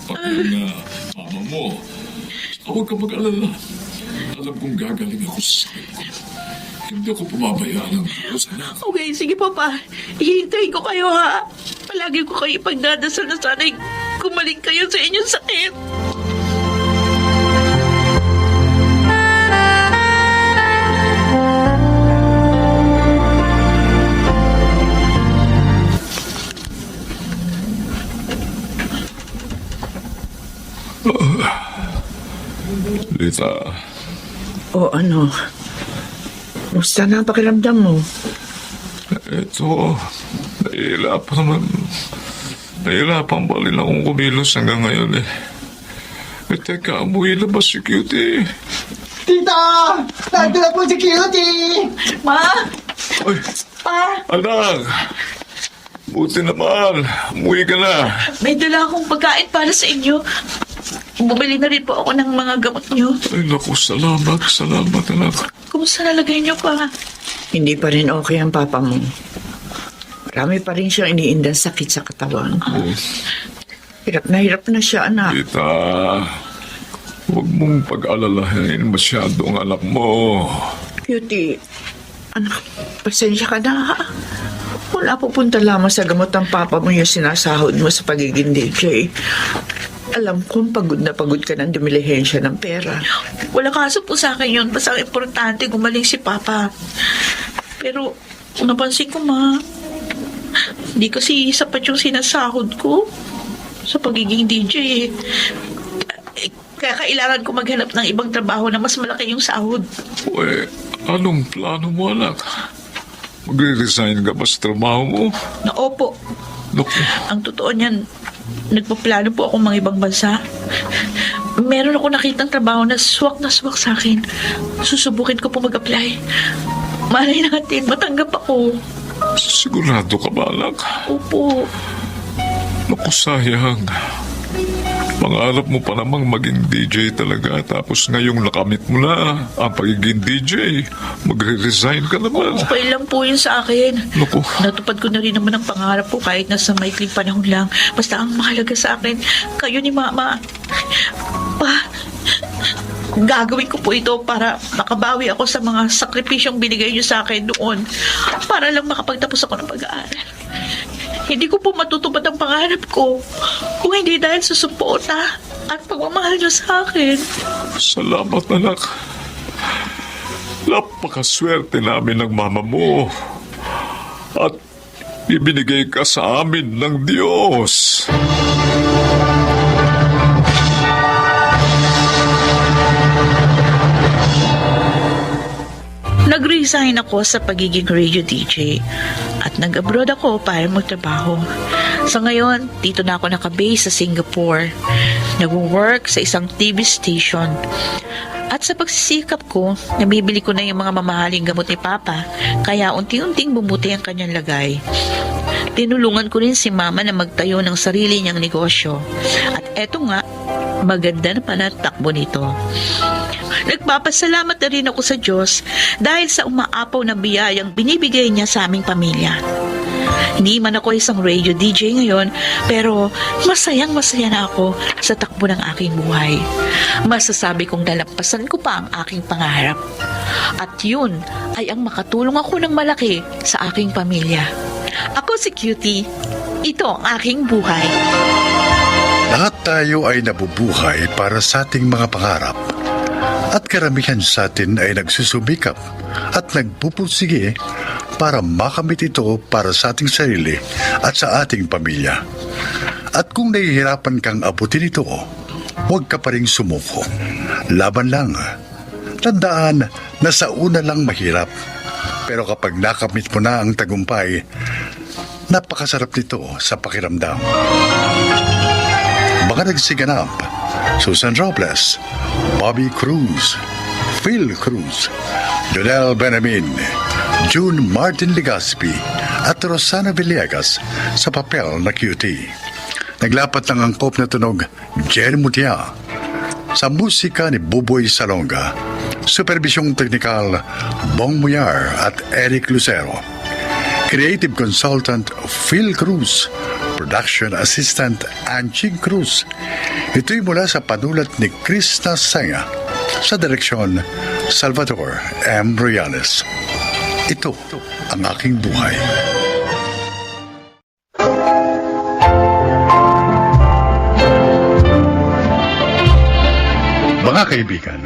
Pati ang mama mo. Huwag kang mag-alala. Alam kong gagaling ako sa sakit ko. Hindi ako pumabayaan ng Diyos, anak. Okay, sige po pa. Hihintayin ko kayo ha. Palagi ko kayo ipagdadasal na sana'y gumaling kayo sa inyong sakit. Lita, O ano? Musta na ang pakiramdam mo? ito, nahihirapan ba rin akong kumilos hanggang ngayon eh. Teka, umuwi na ba si Cutie? Tita! Nandito na po si Cutie! Ma! Ay, Pa! anak! Buti naman, umuwi ka na. May dala akong pagkain para sa inyo. Bumili na rin po ako ng mga gamot nyo. Ay, naku, salamat, anak. Kumusta nalagay nyo pa? Hindi pa rin okay ang papa mo. Marami pa rin siyang iniindang sakit sa katawan. Hirap na siya, anak. Tita, huwag mong pag-alalahin masyado ang anak mo. Cutie, anak, pasensya ka na, ha? Wala pupunta lamang sa gamot ng papa mo yung sinasahod mo sa pagiging DJ. Alam kong pagod na pagod ka ng dumilihensya ng pera. Wala kaso po sa akin yun. Basta ang importante gumaling si Papa. Pero napansin ko, Ma, hindi kasi sapat yung sinasahod ko sa pagiging DJ. Kaya kailangan ko maghanap ng ibang trabaho na mas malaki yung sahod. Uy, anong plano mo, anak? Magre-resign ka ba sa trabaho mo? Na opo, Naku, ang totoo niyan, nagpaplano po akong mga ibang bansa. Meron ako nakitang trabaho na swak sa akin. Susubukin ko po mag-apply. Malay natin, matanggap ako. sigurado ka ba, anak? Opo. Naku, sayang. Pangarap mo pa namang maging DJ talaga, tapos ngayong nakamit mo na ang pagiging DJ, magre-resign ka naman. Okay lang po yun sa akin. Naku, Natupad ko na rin naman ang pangarap ko kahit nasa maikling panahon lang. Basta ang mahalaga sa akin, kayo ni Mama. Pa, gagawin ko po ito para makabawi ako sa mga sakripisyong binigay niyo sa akin noon. Para lang makapagtapos ako ng pag-aaral. Hindi ko po matutupad ang pangarap ko kung hindi dahil sa suporta at pagmamahal niyo sa akin. salamat, anak. Napakaswerte namin ng mama mo. At ibinigay ka sa amin ng Diyos. Nag-resign ako sa pagiging radio DJ at nag-abroad ako para magtrabaho. Sa ngayon, dito na ako nakabase sa Singapore. Nag-work sa isang TV station. At sa pagsisikap ko, nabibili ko na yung mga mamahaling gamot ni Papa, kaya unti-unting bumuti ang kanyang lagay. Tinulungan ko rin si Mama na magtayo ng sarili niyang negosyo. At eto nga, maganda na pala takbo nito. Nagpapasalamat na rin ako sa Diyos dahil sa umaapaw na biyayang binibigay niya sa aming pamilya. Hindi man ako isang radio DJ ngayon, pero masayang-masaya na ako sa takbo ng aking buhay. Masasabi kong nalampasan ko pa ang aking pangarap. At yun ay ang makatulong ako ng malaki sa aking pamilya. Ako si Cutie. Ito ang aking buhay. Lahat tayo ay nabubuhay para sa ating mga pangarap. At karamihan sa atin ay nagsusumikap at nagpupursige para makamit ito para sa ating sarili at sa ating pamilya. At kung nahihirapan kang abutin ito, huwag ka pa rin sumuko. Laban lang. Tandaan na sa una lang mahirap. Pero kapag nakamit mo na ang tagumpay, napakasarap nito sa pakiramdam. Mga nagsiganap: Susan Robles, Bobby Cruz, Phil Cruz, Jonel Benamin, June Martin Legaspi at Rosana Villegas sa papel na Cutie. Naglapat ng angkop na tunog Jerry Mutia. Sa musika ni Buboy Salonga, supervisyong teknikal Bong Muyar at Eric Lucero. Creative Consultant Phil Cruz. Production Assistant Anching Cruz. Ito'y mula sa panulat ni Chris Nasenga. Sa direksyon Salvador M. Royales. Ito ang aking buhay. Mga kaibigan,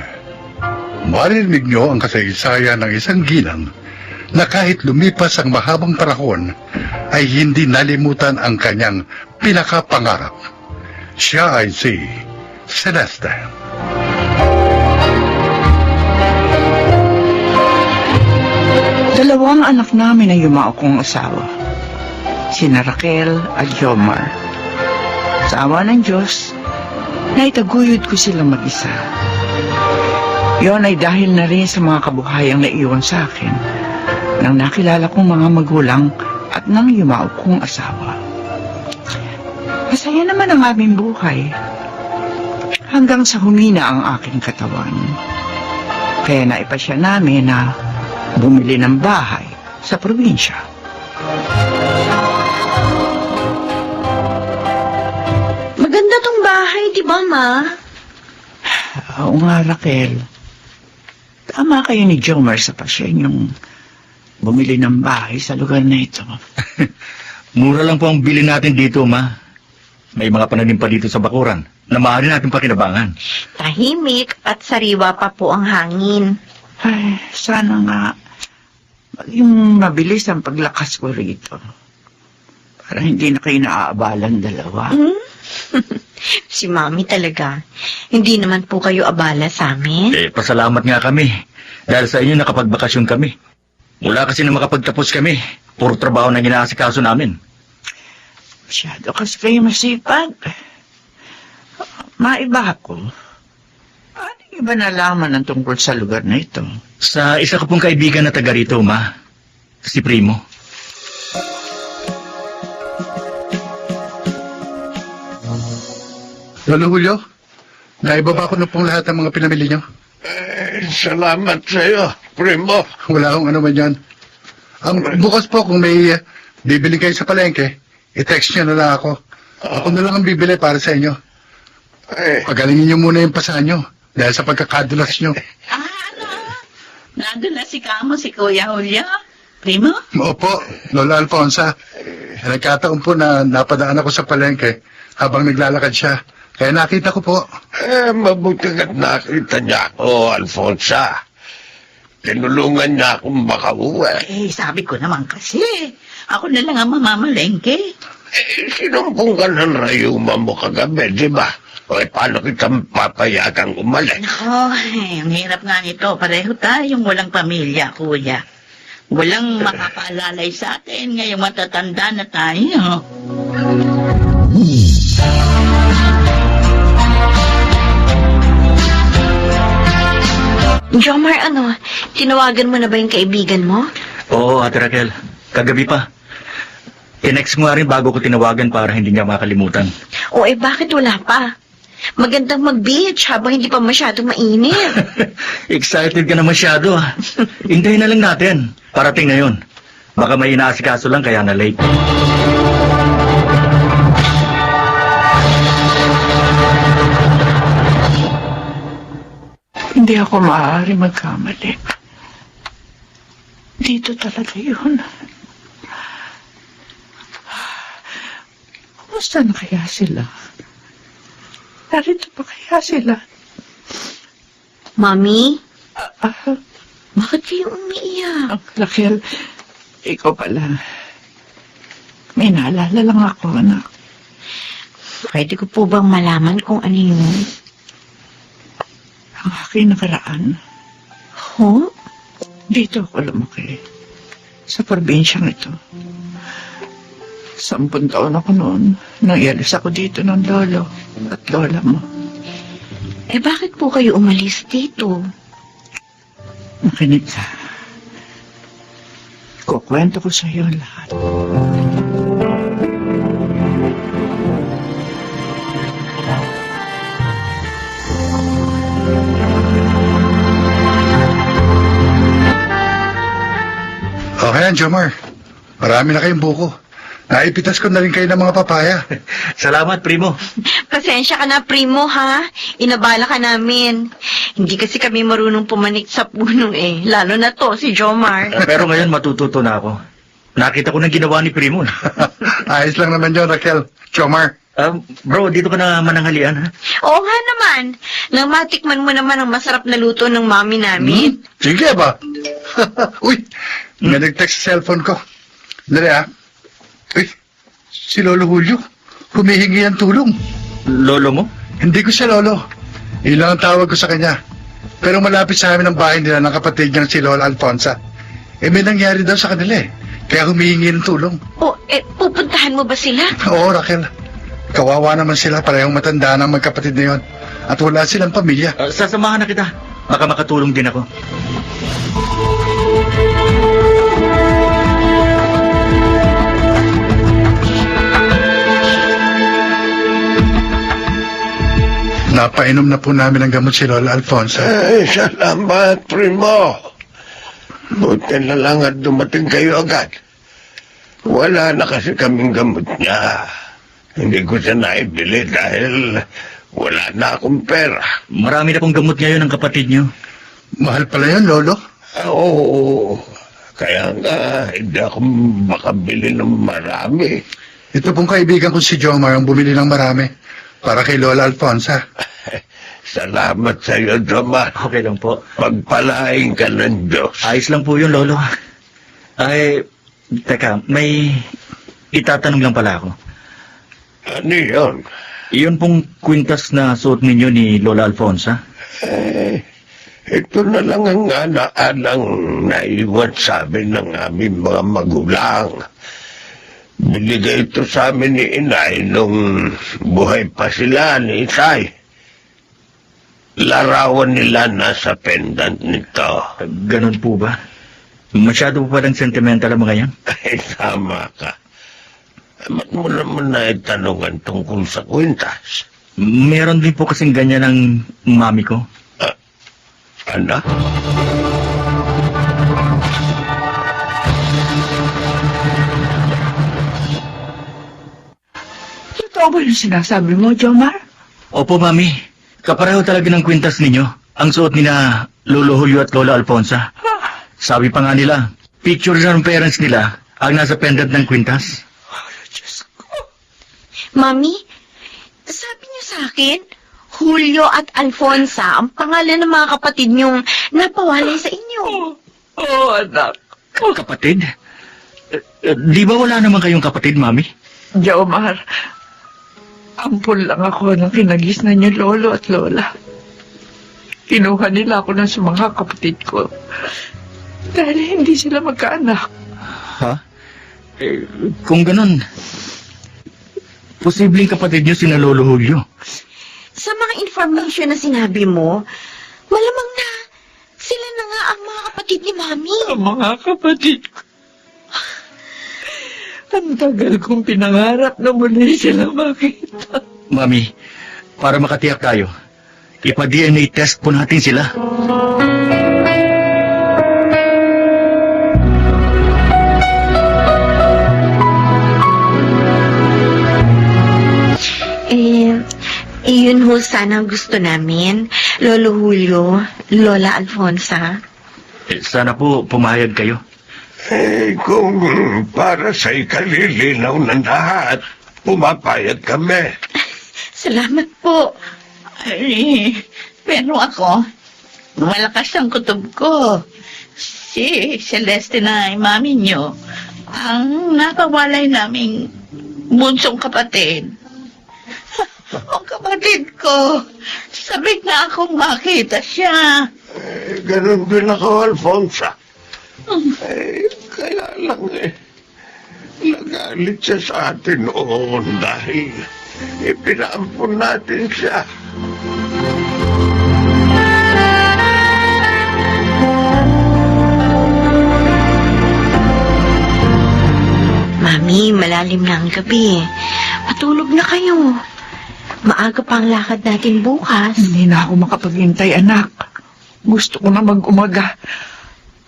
marinig niyo ang kasaysayan ng isang ginang na kahit lumipas ang mahabang panahon ay hindi nalimutan ang kanyang pinakapangarap. Siya ay si Celeste. Dalawang anak namin ang yumao kong asawa, sina Raquel at Jomar. Sa awa ng Diyos, naitaguyod ko silang mag-isa. Yon ay dahil na rin sa mga kabuhayang naiwan sa akin nang nakilala kong mga magulang at nang yumao kong asawa. Masaya naman ang aming buhay hanggang sa humina ang aking katawan. Kaya naipasya namin na bumili ng bahay sa probinsya. Maganda tong bahay, di ba, Ma? Oo nga, Raquel. Tama kayo ni Jomar sa pasya yung bumili ng bahay sa lugar na ito. Mura lang po ang bili natin dito, Ma. May mga pananim pa dito sa bakuran na maaari natin pakinabangan. Tahimik at sariwa pa po ang hangin. Ay, sana nga yung mabilis ang paglakas ko rito. Para hindi na kayo naaabalan dalawa. Si Mami talaga. Hindi naman po kayo abala sa amin. Pasalamat nga kami. Dahil sa inyo nakapagbakasyon kami. Mula kasi na makapagtapos kami, puro trabaho na ginaasikaso namin. Masyado kasi kayo masipag. Maiba ako. Ano iba nalaman ang tungkol sa lugar na ito? Sa isa ko pong kaibigan na taga rito, Ma. Si Primo. Lolo Julio, naibaba ko na pong lahat ng mga pinamili niyo. Salamat sa iyo, Primo. Wala akong ano man yan. Ang bukas po kung may bibili kayo sa palengke, i-text niyo na lang ako. Ako na lang ang bibili para sa inyo. Pagalingin niyo muna yung pasahan niyo dahil sa pagkakadulas niyo. Nandun na si Kamo, si Kuya Julio. Primo? Opo, Lola Alfonsa. Nagkataon po na napadaan ako sa palengke habang naglalakad siya. Kaya nakita ko po. Mabuti ka't nakita niya ako, Alfonsa. Tinulungan niya akong makauwi. Sabi ko naman kasi, ako na lang ang mamamalengke. Sinumpong ka ng rayuma mo kagabi, di ba? O paano kita papayagang umalis? Ang hirap nga nito. Pareho tayong walang pamilya, Kuya. Walang makapalalay sa atin ngayong matatanda na tayo. Jomar, tinawagan mo na ba yung kaibigan mo? Oo, Ate Raquel. Kagabi pa. Tinext mo nga rin bago ko tinawagan para hindi niya makalimutan. O bakit wala pa? Magandang mag-beach habang hindi pa masyadong mainit. Excited ka na masyado. Hintayin na lang natin. Parating na yun. Baka may inaasikaso lang kaya na late. Hindi ako maaari magkamali. Dito talaga yun. Kumusta na kaya sila? Narito pa kaya sila? Mami, Ah, bakit kayo umiiyak? Raquel, ikaw pala. May naalala lang ako, anak. Pwede ko po bang malaman kung ano yun? Ang aking nakaraan. Ho? Dito ako lumaki. Sa probinsyang ito. 10 taon ako noon nang ialis ako dito ng lolo at lola mo. Bakit po kayo umalis dito? Makinig ka. Kukwento ko sa iyo lahat. Okay yan, Jomar. Marami na kayong buko. Naipitas ko na rin kayo ng mga papaya. Salamat, Primo. Pasensya ka na, Primo, ha? Inabala ka namin. Hindi kasi kami marunong pumanik sa puno lalo na to, si Jomar. Pero ngayon matututo na ako. Nakita ko na ginawa ni Primo. Ayos lang naman yun, Raquel. Jomar. Bro, dito ka na mananghalian, ha? Oo nga naman. Nang matikman mo naman ang masarap na luto ng mami namin. Sige ba? Uy, may nag-text sa cellphone ko. Dali Uy, si Lolo Julio. Humihingi ng tulong. Lolo mo? Hindi ko siya lolo. Ilang ang tawag ko sa kanya. Pero malapit sa amin ang bahay nila ng kapatid niyang si Lola Alfonsa. May nangyari daw sa kanila Kaya humihingi ng tulong. Pupuntahan mo ba sila? Oo, Raquel. Kawawa naman sila, parehong matanda ng magkapatid na yon. At wala silang pamilya. Sasamahan na kita. Baka makatulong din ako. Napainom na po namin ang gamot si Lola Alfonsa. Ay, salamat, Primo. Buti na lang at dumating kayo agad. Wala na kasi kaming gamot niya. Hindi ko siya naibili dahil wala na akong pera. Marami na pong gamot ngayon ng kapatid niyo. Mahal pala yun, Lolo. Oo, kaya nga hindi ako makabili ng marami. Ito pong kaibigan ko si Jomar ang bumili ng marami para kay Lola Alfonsa. Salamat sa iyo, Jomar. Okay lang po. Pagpalain ka ng Diyos. Ayos lang po yun, Lolo. Ay, teka, may itatanong lang pala ako. Ano yun? Iyon pong kwintas na suot ninyo ni Lola Alfonsa? Ito na lang ang ala-alang naiwan sa amin ng aming mga magulang. Binigay ito sa amin ni Inay nung buhay pa sila ni Isay. Larawan nila nasa pendant nito. Ganon po ba? Masyado po palang sentimental ang mga yan? Ay, tama ka. Ba't mo naman na itanungan tungkol sa kwintas? Meron din po kasing ganyan ng mami ko. Ano? Totoo ba yung sinasabi mo, Jomar? Opo, mami. Kapareho talaga ng kwintas ninyo. Ang suot ni na Lolo Julio at Lola Alfonsa. Sabi pa nga nila, picture ng parents nila ang nasa pendant ng kwintas. Mami, sabi niyo sa akin, Julio at Alfonsa ang pangalan ng mga kapatid niyong napawalay sa inyo. Oo, anak. Kapatid? Di ba wala naman kayong kapatid, mami? Jomar, ampun lang ako ng kinagisnan niyo lolo at lola. Kinuha nila ako ng sa mga kapatid ko. Dahil hindi sila magkaanak. Ha? Kung ganun, posibleng kapatid niyo sina Lolo Julio. Sa mga information na sinabi mo, malamang na sila na nga ang mga kapatid ni Mami. Ang mga kapatid ko. Ang tagal kong pinangarap na muli sila makita. Mami, para makatiyak tayo, ipa-DNA test po natin sila. Iyon ho sana ang gusto namin, Lolo Julio, Lola Alfonsa. Sana po pumayag kayo. Kung para sa ikalilinaw ng lahat, pumapayag kami. Salamat po. Ay, pero ako, malakas ang kutob ko. Si Celeste na ay mami niyo, ang nakawalay naming bunsong kapatid. Ang kapatid ko, sabik na akong makita siya. Ganun din ako, Alfonsa. Kaya lang nagalit siya sa atin noon dahil ipinampun natin siya. Mami, malalim na ang gabi. Matulog na kayo. Maaga pa ang lakad natin bukas. Hindi na ako makapaghintay, anak. Gusto ko na mag-umaga.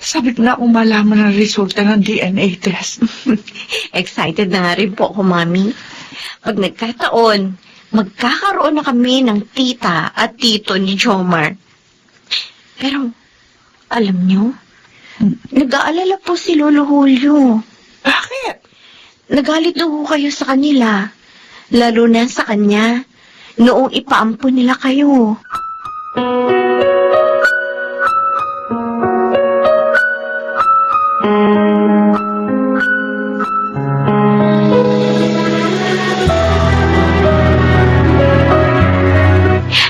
Sabik na akong malaman ang resulta ng DNA test. Excited na nga rin po ako, Mami. Pag nagkataon, magkakaroon na kami ng tita at tito ni Jomar. Pero, alam nyo, nag-aalala po si Lolo Julio. Bakit? Nagalit daw ho kayo sa kanila. Lalo na sa kanya, noong ipaampun nila kayo.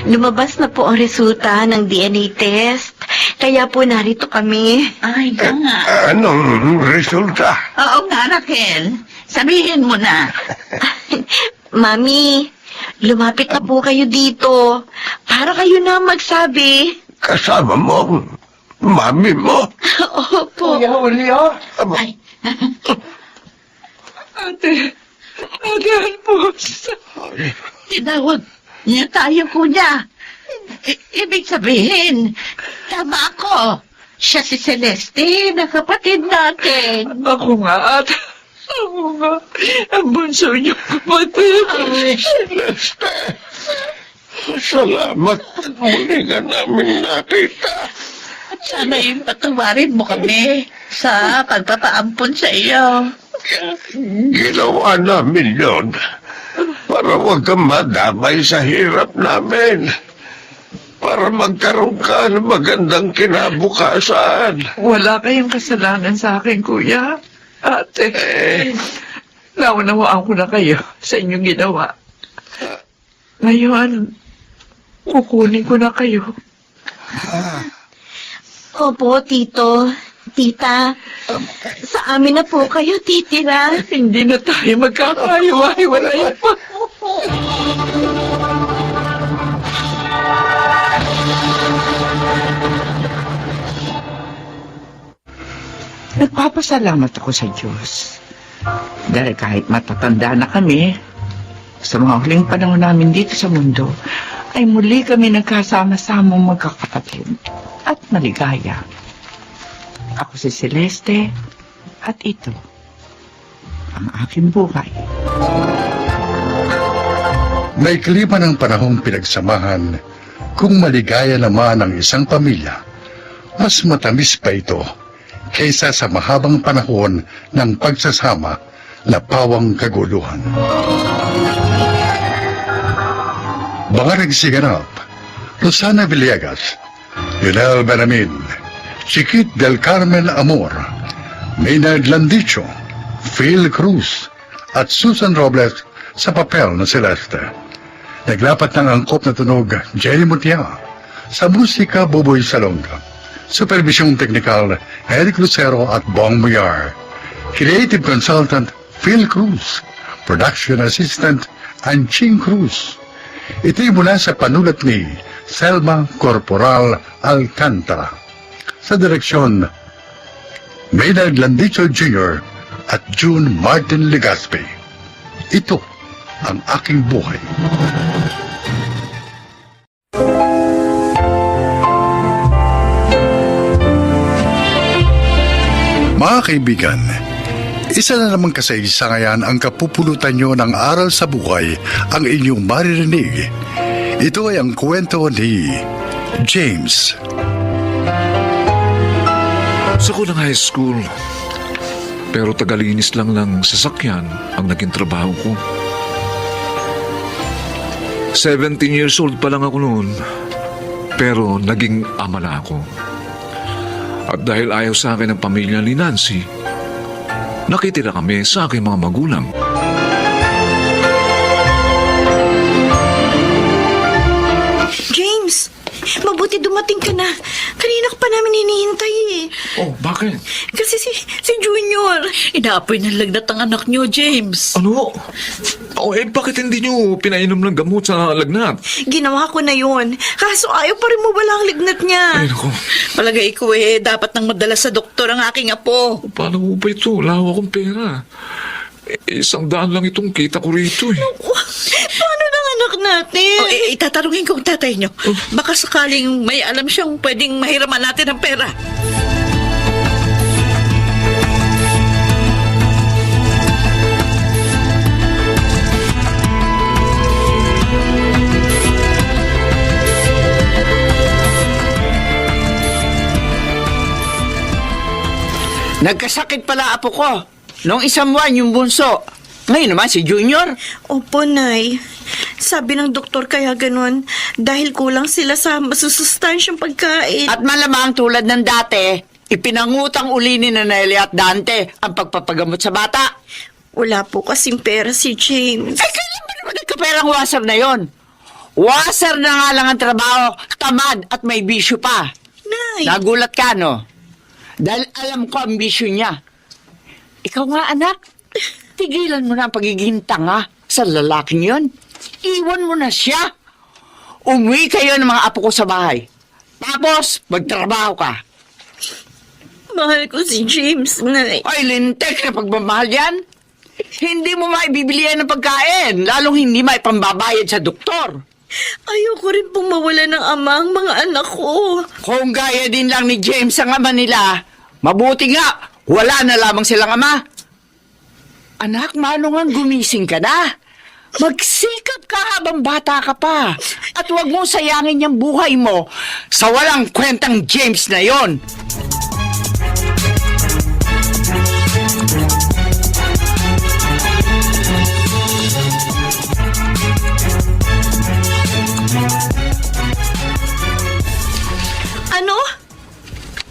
Lumabas na po ang resulta ng DNA test. Kaya po narito kami. Ay, ka nga. Anong resulta? Oo nga, Raquel. Sabihin mo na. Mami, lumapit na po kayo dito. Para kayo na magsabi. Kasama mo, mami mo. Opo. Kuya Julio? Ay, Ate Alfonsa. tinawag niya tayo, kuya. Ibig sabihin, tama ako. Siya si Celeste, na kapatid natin. Ako nga, ate. Ako nga. Ang bunso niyo kapatid. Celeste, salamat. Muli ka namin nakita. At sana'y patawarin mo kami sa pagpapaampon sa iyo. Ginawa namin yon para huwag kang madamay sa hirap namin. Para magkaroon ka ng magandang kinabukasan. Wala kayong kasalanan sa akin, kuya. Ate, naunawaan ko na kayo sa inyong ginawa. Ngayon, kukunin ko na kayo. Opo, tito. Tita, sa amin na po kayo titira. Hindi na tayo magkakahiwa-hiwalay pa. Nagpapasalamat ako sa Diyos. Dahil kahit matatanda na kami, sa mga huling panahon namin dito sa mundo, ay muli kami nagkasama-samang magkakapatid at maligaya. Ako si Celeste at ito ang aking buhay. May klima ng panahong pinagsamahan, kung maligaya naman ang isang pamilya, mas matamis pa ito kaysa sa mahabang panahon ng pagsasama na pawang kaguluhan. Mga nagsiganap, Rosana Villegas, Lionel Benamin, Chiquit del Carmen Amor, Maynard Landicho, Phil Cruz, at Susan Robles sa papel na Celeste. Naglapat ng angkop na tunog, Jenny Mutia, sa musika, Buboy Salonga. Supervisyong teknikal, Eric Lucero at Bong Muyar. Creative Consultant, Phil Cruz. Production Assistant Anching Cruz. Ito'y mula sa panulat ni Selma Corporal Alcantara. Sa direksyon Maynard Landicho Jr. at June Martin Legaspi. Ito ang aking buhay. Mga kaibigan, isa na namang kasaysayan ang kapupulutan nyo ng aral sa buhay ang inyong maririnig. Ito ay ang kwento ni James. Sa kulang high school, pero tagalinis lang ng sasakyan ang naging trabaho ko. 17 years old pa lang ako noon, pero naging ama na ako. At dahil ayaw sa akin ng pamilya ni Nancy, nakitira kami sa aking mga magulang. James, mabuti dumating ka na. Kanina ka pa namin hinihintay eh. Oh, bakit? Kasi si Junior. Inaapoy ng lagnat ang anak niyo, James. Ano? Oh, bakit hindi nyo pinainom ng gamot sa lagnat? Ginawa ko na yun. Kaso ayaw pa rin mo wala ang lignat niya. Ay, naku. Palagay ko dapat nang madala sa doktor ang aking apo. Paano mo ba ito? Lawa akong pera. 100 lang itong kita ko rito eh. Paano ng anak natin? Itatanungin ko ang tatay niyo. Baka sakaling may alam siyang pwedeng mahiraman natin ng pera. Nagkasakit pala apo ko. Noong isang buwan yung bunso. Ngayon naman si Junior. Opo, Nay. Sabi ng doktor kaya ganun dahil kulang sila sa masusustansyang pagkain. At malamang tulad ng dati, ipinangutang uli ni Nelly at Dante ang pagpapagamot sa bata. Wala po kasing pera si James. Ay, kailan ba naman nagkaperang washer na yon? Washer na nga lang ang trabaho, tamad at may bisyo pa. Nay! Nagulat ka, no? Dahil alam ko ang bisyo niya. Ikaw nga, anak, tigilan mo na ang pagiging tanga sa lalaking yon. Iwan mo na siya. Umuwi kayo ng mga apo ko sa bahay. Tapos, magtrabaho ka. Mahal ko si James, Nay. Ay, lintek na pagmamahal yan. Hindi mo maibibilihan ng pagkain, lalong hindi maipambabayad sa doktor. Ayoko rin pong mawala ng ama ang mga anak ko. Kung gaya din lang ni James ang ama nila, mabuti nga, wala na lamang silang ama. Anak, manong gumising ka na. Magsikap ka habang bata ka pa. At huwag mong sayangin yung buhay mo sa walang kwentang James na yon. Ano?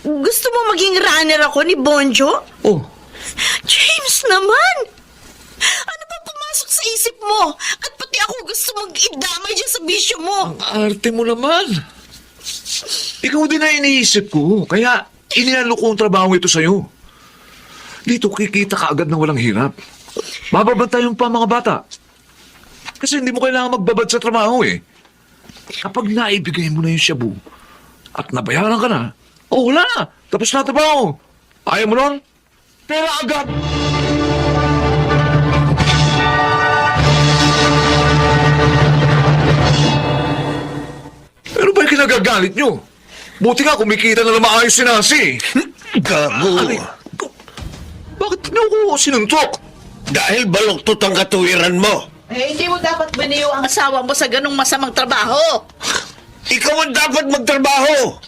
Gusto mo maging runner ako ni Bonjo? Oh, James naman! Ano ba pumasok sa isip mo? At pati ako gusto mag-idamay dyan sa bisyo mo. arte mo naman. Ikaw din na iniisip ko, kaya inialo ko ang trabaho ito sa'yo. Dito kikita ka agad na walang hirap. Mababantayan pa ang mga bata. Kasi hindi mo kailangan magbabad sa trabaho eh. Kapag naibigay mo na yung shabu at nabayaran ka na, wala na. Tapos na trabaho. Ayaw mo nun? Pera agad! Ano ba yung kinagagalit nyo? Buti nga kumikita na maayos si Nancy. Gago. Bakit niyo ko sinuntok? Dahil baluktot ang katuwiran mo. Hindi mo dapat biniyo ang asawa mo sa ganong masamang trabaho. Ikaw ang dapat magtrabaho.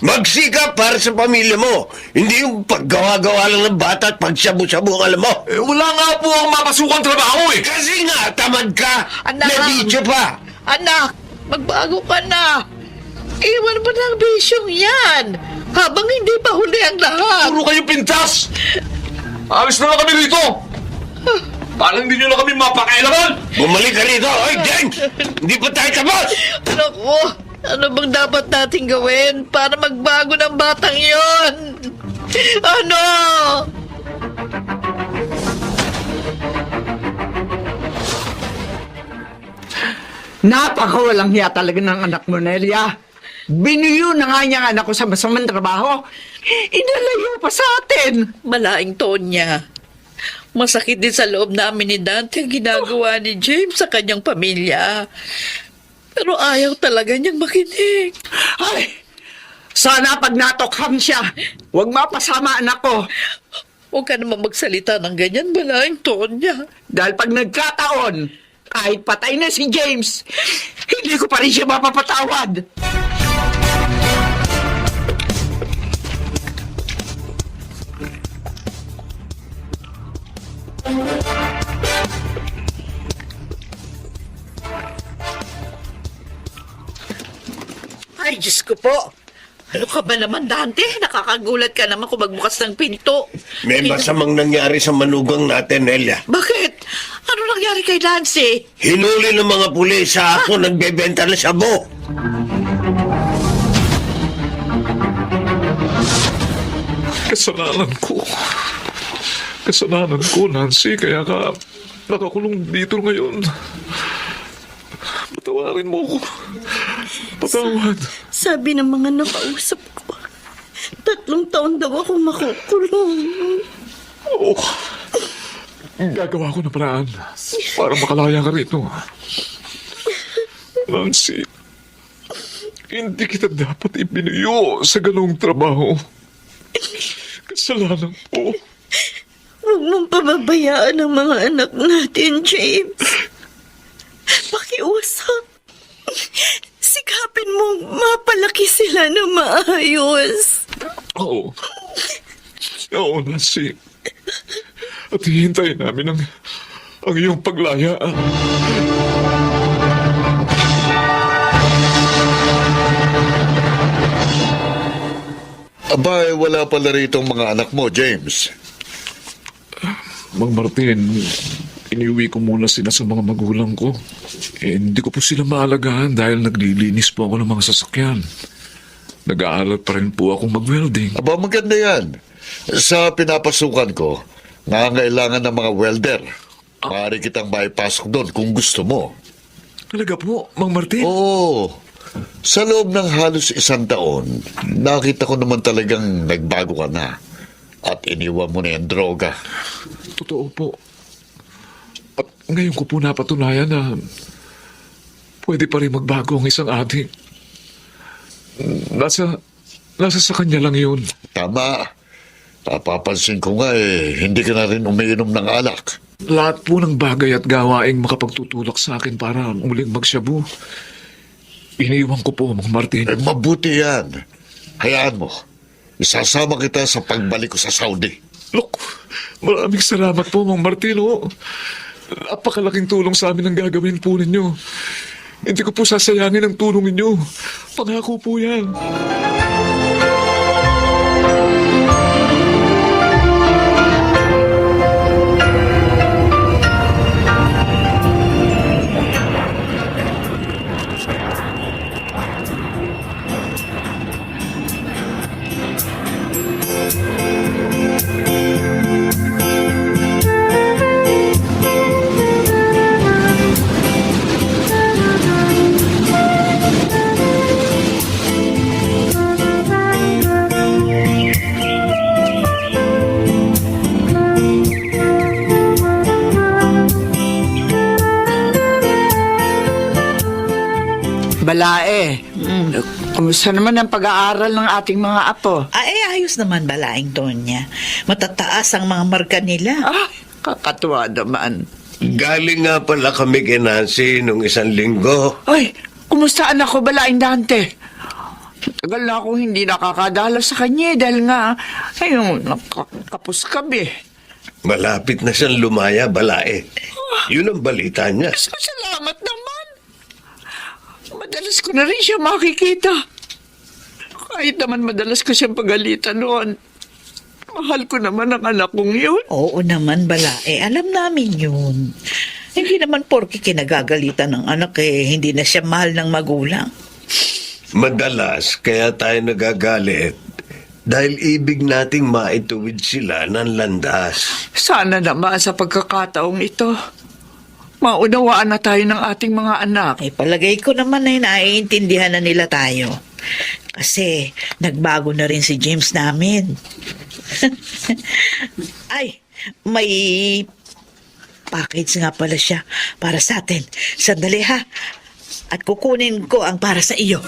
Magsikap para sa pamilya mo. Hindi yung paggawa-gawa lang ng bata at pagsyabu-syabu ang alam mo. Wala nga po ang mapasukang trabaho eh. Kasi nga, tamad ka. Anak. Nabidyo pa. Anak, magbago ka na. Iwan mo na ang bisyong yan. Habang hindi pa huli ang lahat. Puro kayo pintas! Alis na lang kami rito! Parang hindi nyo na kami mapakailaman! Bumalik ka rito. Oy, James! Hindi pa tayo tapos! Naku, ano bang dapat natin gawin para magbago ng batang yon? Ano? Napakawalang hiya talaga ng anak mo, Nelia. Binuyo na nga niya ang anak ko sa masamang trabaho. Inalayo pa sa atin. Malaing Tonya. Masakit din sa loob namin ni Dante ang ginagawa ni James sa kanyang pamilya. Pero ayaw talaga niyang makinig. Ay, sana pag natokham siya, huwag mapasama anak ko. Huwag ka naman magsalita ng ganyan, Malaing Tonya. Dahil pag nagkataon, kahit patay na si James, hindi ko pa rin siya mapapatawad. Ay, Diyos ko po. Ano ka ba naman, Dante? Nakakagulat ka naman kung magbukas ng pinto. May masamang nangyari sa manugang natin, Nelia. Bakit? Ano nangyari kay Nancy? Hinuli ng mga pulis sa ako nagbebenta ng sabo. Kasalanan ko. Kasalanan ko, Nancy, kaya ka nakakulong dito ngayon. Patawarin mo ko. Patawad. Sabi ng mga nakausap ko, 3 taon daw ako makukulong. Oo. Gagawa ko ng paraan para makalaya ka rito. Nancy, hindi kita dapat ibinuyo sa ganong trabaho. Kasalanan po. Huwag mong pababayaan ang mga anak natin, James. Pakiusap. Sikapin mong mapalaki sila na maayos. Oo. Oo, Nancy. At hihintayin namin ang iyong paglaya. Abay, wala pala rito ang mga anak mo, James. Mang Martin, iniuwi ko muna sila sa mga magulang ko. Hindi ko po sila maalagaan dahil naglilinis po ako ng mga sasakyan. Nag-aaral pa rin po akong mag-welding. Aba, maganda yan. Sa pinapasukan ko, nangangailangan ng mga welder. Maaari kitang maipasok doon kung gusto mo. Talaga po, Mang Martin? Oo. Sa loob ng halos 1 taon, nakita ko naman talagang nagbago ka na. At iniwan mo na yung droga. Totoo po. At ngayon ko po napatunayan na pwede pa rin magbago ang isang adik. Nasa sa kanya lang yun. Tama. Napapansin ko nga hindi ka na rin umiinom ng alak. Lahat po ng bagay at gawaing makapagtutulak sa akin para muling magsyabu. Iniwan ko po, Mang Martin. Mabuti yan. Hayaan mo. Isasama kita sa pagbalik ko sa Saudi. Look, maraming salamat po, Mang Martin. Oh. Napakalaking tulong sa amin ang gagawin po ninyo. Hindi ko po sasayangin ang tulong ninyo. Pangako po yan. Balae, kumusta naman ang pag-aaral ng ating mga apo? Ay, ayos naman, Balaing Tonya. Matataas ang mga marka nila. Ah, kakatuwa naman. Galing nga pala kami kay Nancy nung 1 linggo. Ay, kumusta anak ko, Balaing Dante? Tagal na akong hindi nakakadala sa kanya dahil nga, ayun, nakakapos kami. Malapit na siyang lumaya, Balae. Yun ang balita niya. Salamat naman. Madalas ko na rin siya makikita. Kahit naman madalas ko siyang pagalitan noon. Mahal ko naman ang anak kong yun. Oo naman, Balae. Alam namin yun. Hindi naman porke kinagagalitan ng anak hindi na siya mahal ng magulang. Madalas, kaya tayo nagagalit dahil ibig nating maituwid sila ng landas. Sana naman sa pagkakataong ito, maunawaan na tayo ng ating mga anak. Eh, palagay ko naman ay naiintindihan na nila tayo. Kasi nagbago na rin si James namin. Ay, may package nga pala siya para sa atin. Sandali ha. At kukunin ko ang para sa iyo.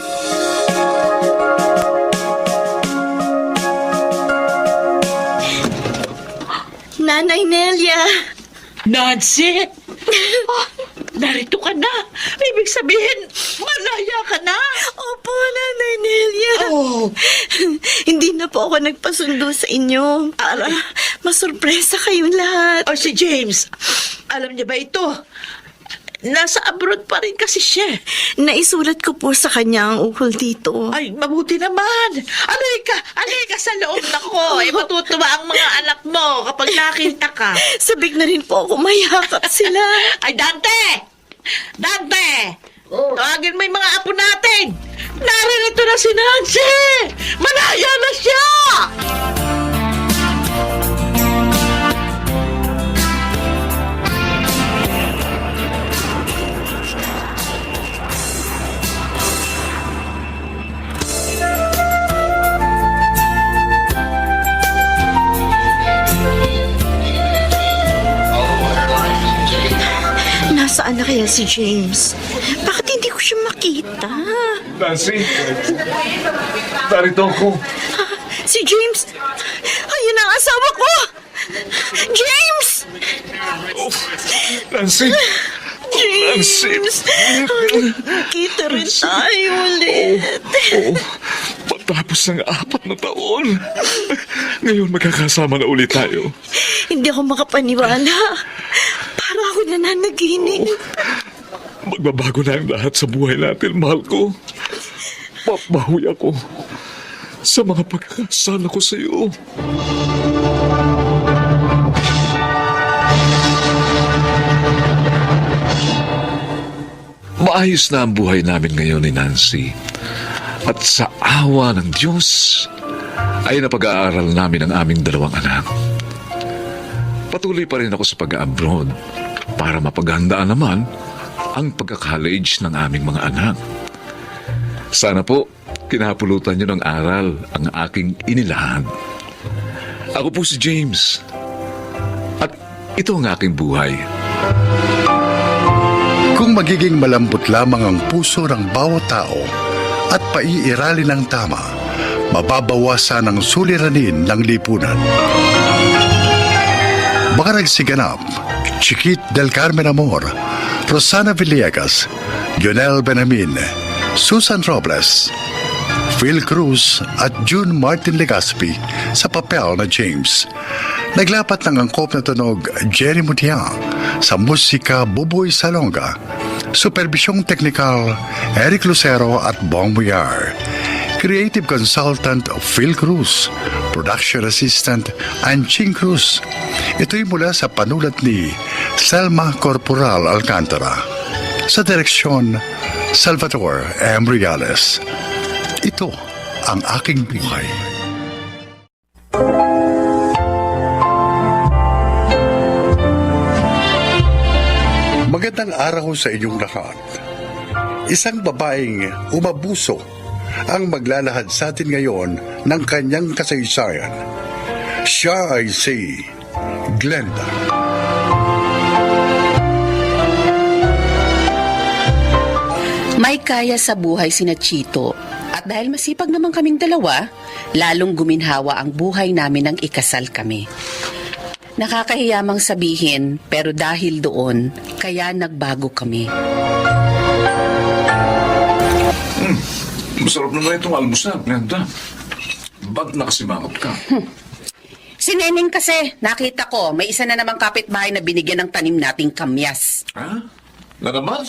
Nanay Nelia! Nancy! Oh, narito ka na. Ibig sabihin, malaya ka na. Opo, Nanay Nelia. Oh, Hindi na po ako nagpasundo sa inyo para masurpresa kayong lahat. oh, si James. Alam niya ba ito? Nasa abroad pa rin kasi siya. Naisulat ko po sa kanya ang ukol dito. Ay, mabuti naman. Alay ka sa loob na ko. Eh, matutuwa ang mga anak mo kapag nakita ka. Sabik na rin po ako mayakap sila. Ay, Dante! Dante! Tawagin mo yung mga apo natin. Naririto na si Nancy. Malaya na siya. Nasaan na kaya si James? Bakit hindi ko siya makita? Nancy, narito ako. Si James! Ayun ang asawa ko! James! Nancy! James! Kita rin tayo ulit. Oo, pagtapos ng 4 na taon, ngayon magkakasama na ulit tayo. Hindi ako makapaniwala. Para ako nananaginip. Magbabago na ang lahat sa buhay natin, mahal ko. Papahuy ako sa mga pagkakasala ko sa iyo. Maayos na ang buhay namin ngayon ni Nancy. At sa awa ng Diyos, ay napag-aaral namin ang aming 2 anak. Patuloy pa rin ako sa pag-abroad para mapaghandaan naman ang pagka-college ng aming mga anak. Sana po, kinahapulutan niyo ng aral ang aking inilahad. Ako po si James. At ito ang aking buhay. Kung magiging malambot lamang ang puso ng bawat tao at paiiralin ng tama, mababawasan ang suliranin ng lipunan. Mga nagsiganap, Chiquit del Carmen Amor, Rosana Villegas, Jonel Benamin, Susan Robles, Phil Cruz at June Martin Legaspi sa papel na James. Naglapat ng angkop na tunog Jerry Mutia, sa musika Buboy Salonga, superbisyong teknikal Eric Lucero at Bong Muyar, creative consultant Phil Cruz, production assistant Anching Cruz. Ito'y mula sa panulat ni Selma Corporal Alcantara, sa direksyon Salvador M. Reales. Ito ang aking buhay. Magandang araw sa inyong lahat. Isang babaeng umabuso ang maglalahad sa atin ngayon ng kanyang kasaysayan. Siya ay si Glenda. May kaya sa buhay sina Chito. At dahil masipag naman kaming dalawa, lalong guminhawa ang buhay namin nang ikasal kami. Nakakahiyamang sabihin, pero dahil doon, kaya nagbago kami. Masarap naman itong almusal, Glenda. Ba't nakasimangot ka? Si Neneng kasi, nakita ko, may isa na namang kapitbahay na binigyan ng tanim nating kamyas. Ha? Na naman?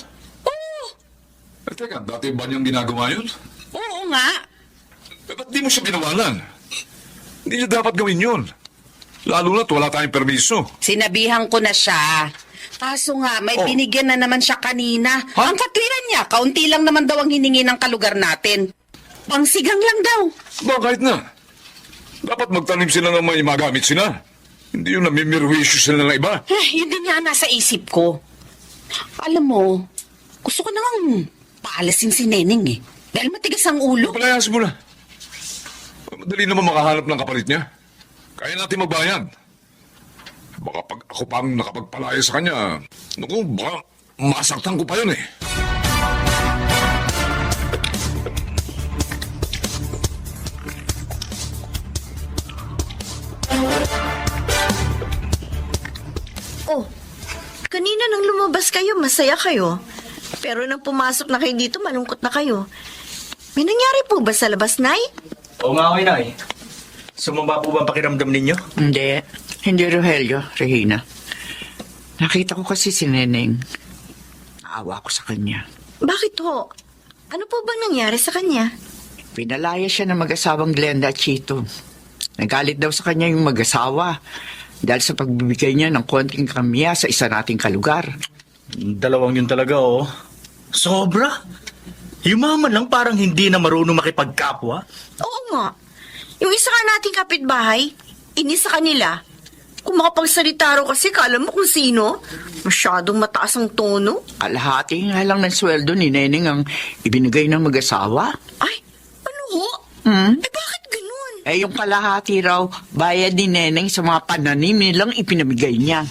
Oo. Teka, dati ba niyang ginagawa yun? Oo nga. Ba't di mo siya binawalan? Hindi niya dapat gawin yun. Lalo na't wala tayong permiso. Sinabihan ko na siya. Kaso nga, may binigyan na naman siya kanina. Ha? Ang katwiran niya, kaunti lang naman daw ang hiningi ng kalugar natin. Pangsigang lang daw. Bakit na? Dapat magtanim sila ng may magamit sila. Hindi yung namimirwisyo sila ng iba. Yun din nga nasa isip ko. Alam mo, gusto ko nang paalasin si Neneng eh. Dahil matigas ang ulo. Palayas mo na. Madali naman makahanap ng kapalit niya. Kaya natin magbayad. Baka pag ako pang nakapagpalaya sa kanya, naku, baka masaktan ko pa yun eh. Oh, kanina nang lumabas kayo, masaya kayo. Pero nang pumasok na kayo dito, malungkot na kayo. May nangyari po ba sa labas, Nay? Oo nga ako, Inay. Sumamba po ba ang pakiramdam ninyo? Hindi. Hindi, Rogelio, Regina. Nakita ko kasi si Neneng. Naawa ko sa kanya. Bakit ho? Ano po bang nangyari sa kanya? Pinalaya siya ng mag-asawang Glenda at Chito. Nagalit daw sa kanya yung mag-asawa dahil sa pagbibigay niya ng konting kamya sa isa nating kalugar. Dalawang yun talaga, oh. Sobra. Yumaman lang parang hindi na marunong makipagkapwa. Oo nga. Yung isa nga nating kapitbahay, inis sa kanila. Kung makapagsalita raw kasi, kala mo kung sino. Masyadong mataas ang tono. Kalahati nga lang ng sweldo ni Neneng ang ibinigay ng mag-asawa. Ay, ano ho? Eh bakit ganun? Eh yung kalahati raw, bayad ni Neneng sa mga pananim nilang ipinamigay niya.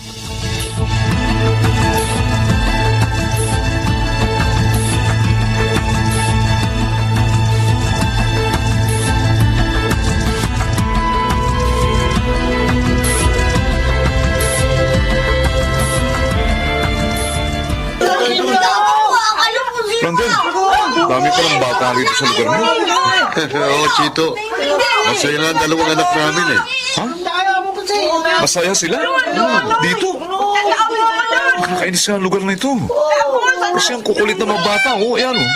Brandon, dami pa ng bata rito sa lugar mo. Oo, Chito. Masaya nga ang dalawang anak namin eh. Ha? Masaya sila? Dito? Nakakainis sa lugar na ito. Kasi ang kukulit na mga bata, oh, ayan oh.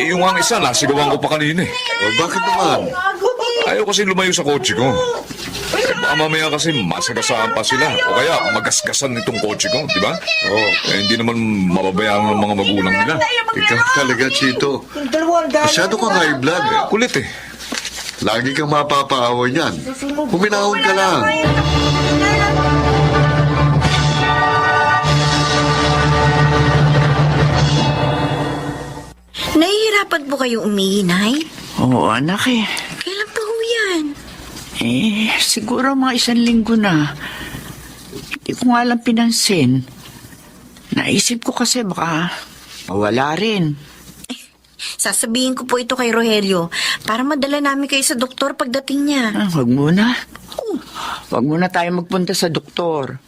Eh, yung ang isa, nasigawan ko pa kanina eh. O, bakit naman? Ayaw kasi lumayo sa kotse ko. Baka mamaya kasi masagasaan pa sila. O kaya magasgasan nitong kotse ko, di ba? Oo. Eh, hindi naman mababayaan ng mga magulang nila. Ikaw talaga, Chito. Masyado kang high blood eh. Kulit eh. Lagi kang mapapaaway niyan. Huminahon ka lang. Nahihirapan po kayo umihi, Nay? Oo, anak eh. Kailan pa ho yan? Siguro mga 1 linggo na. Hindi ko nga lang pinansin. Naisip ko kasi baka mawala rin. Sasabihin ko po ito kay Rogelio para madala namin kayo sa doktor pagdating niya. Wag muna. Wag muna tayo magpunta sa doktor.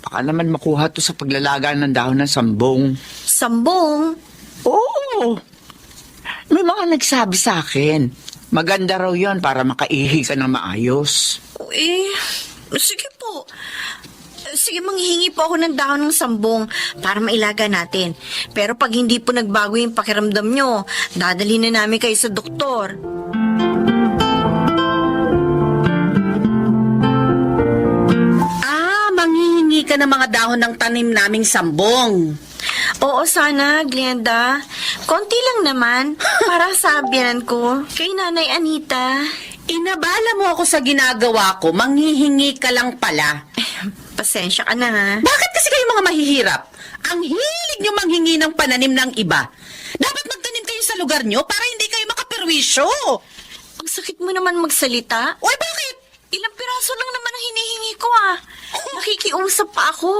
Baka naman makuha to sa paglalaga ng dahon ng sambong. Sambong? Oo. May mga nagsabi sa akin. Maganda raw yon para makaihi ka ng maayos. Sige po. Sige, manghihingi po ako ng dahon ng sambong para mailaga natin. Pero pag hindi po nagbago yung pakiramdam nyo, dadalhin na namin kayo sa doktor. Manghihingi ka ng mga dahon ng tanim naming sambong. Oo, sana, Glenda. Konti lang naman para sa abyanan ko kay Nanay Anita. Inabala mo ako sa ginagawa ko, manghihingi ka lang pala. Pasensya ka na, ha? Bakit kasi kayo mga mahihirap? Ang hilig nyo manghingi ng pananim ng iba. Dapat magtanim kayo sa lugar nyo para hindi kayo makaperwisyo. Ang sakit mo naman magsalita. Uy, bakit? Ilang piraso lang naman ang hinihingi ko, ah. Nakikiusap pa ako.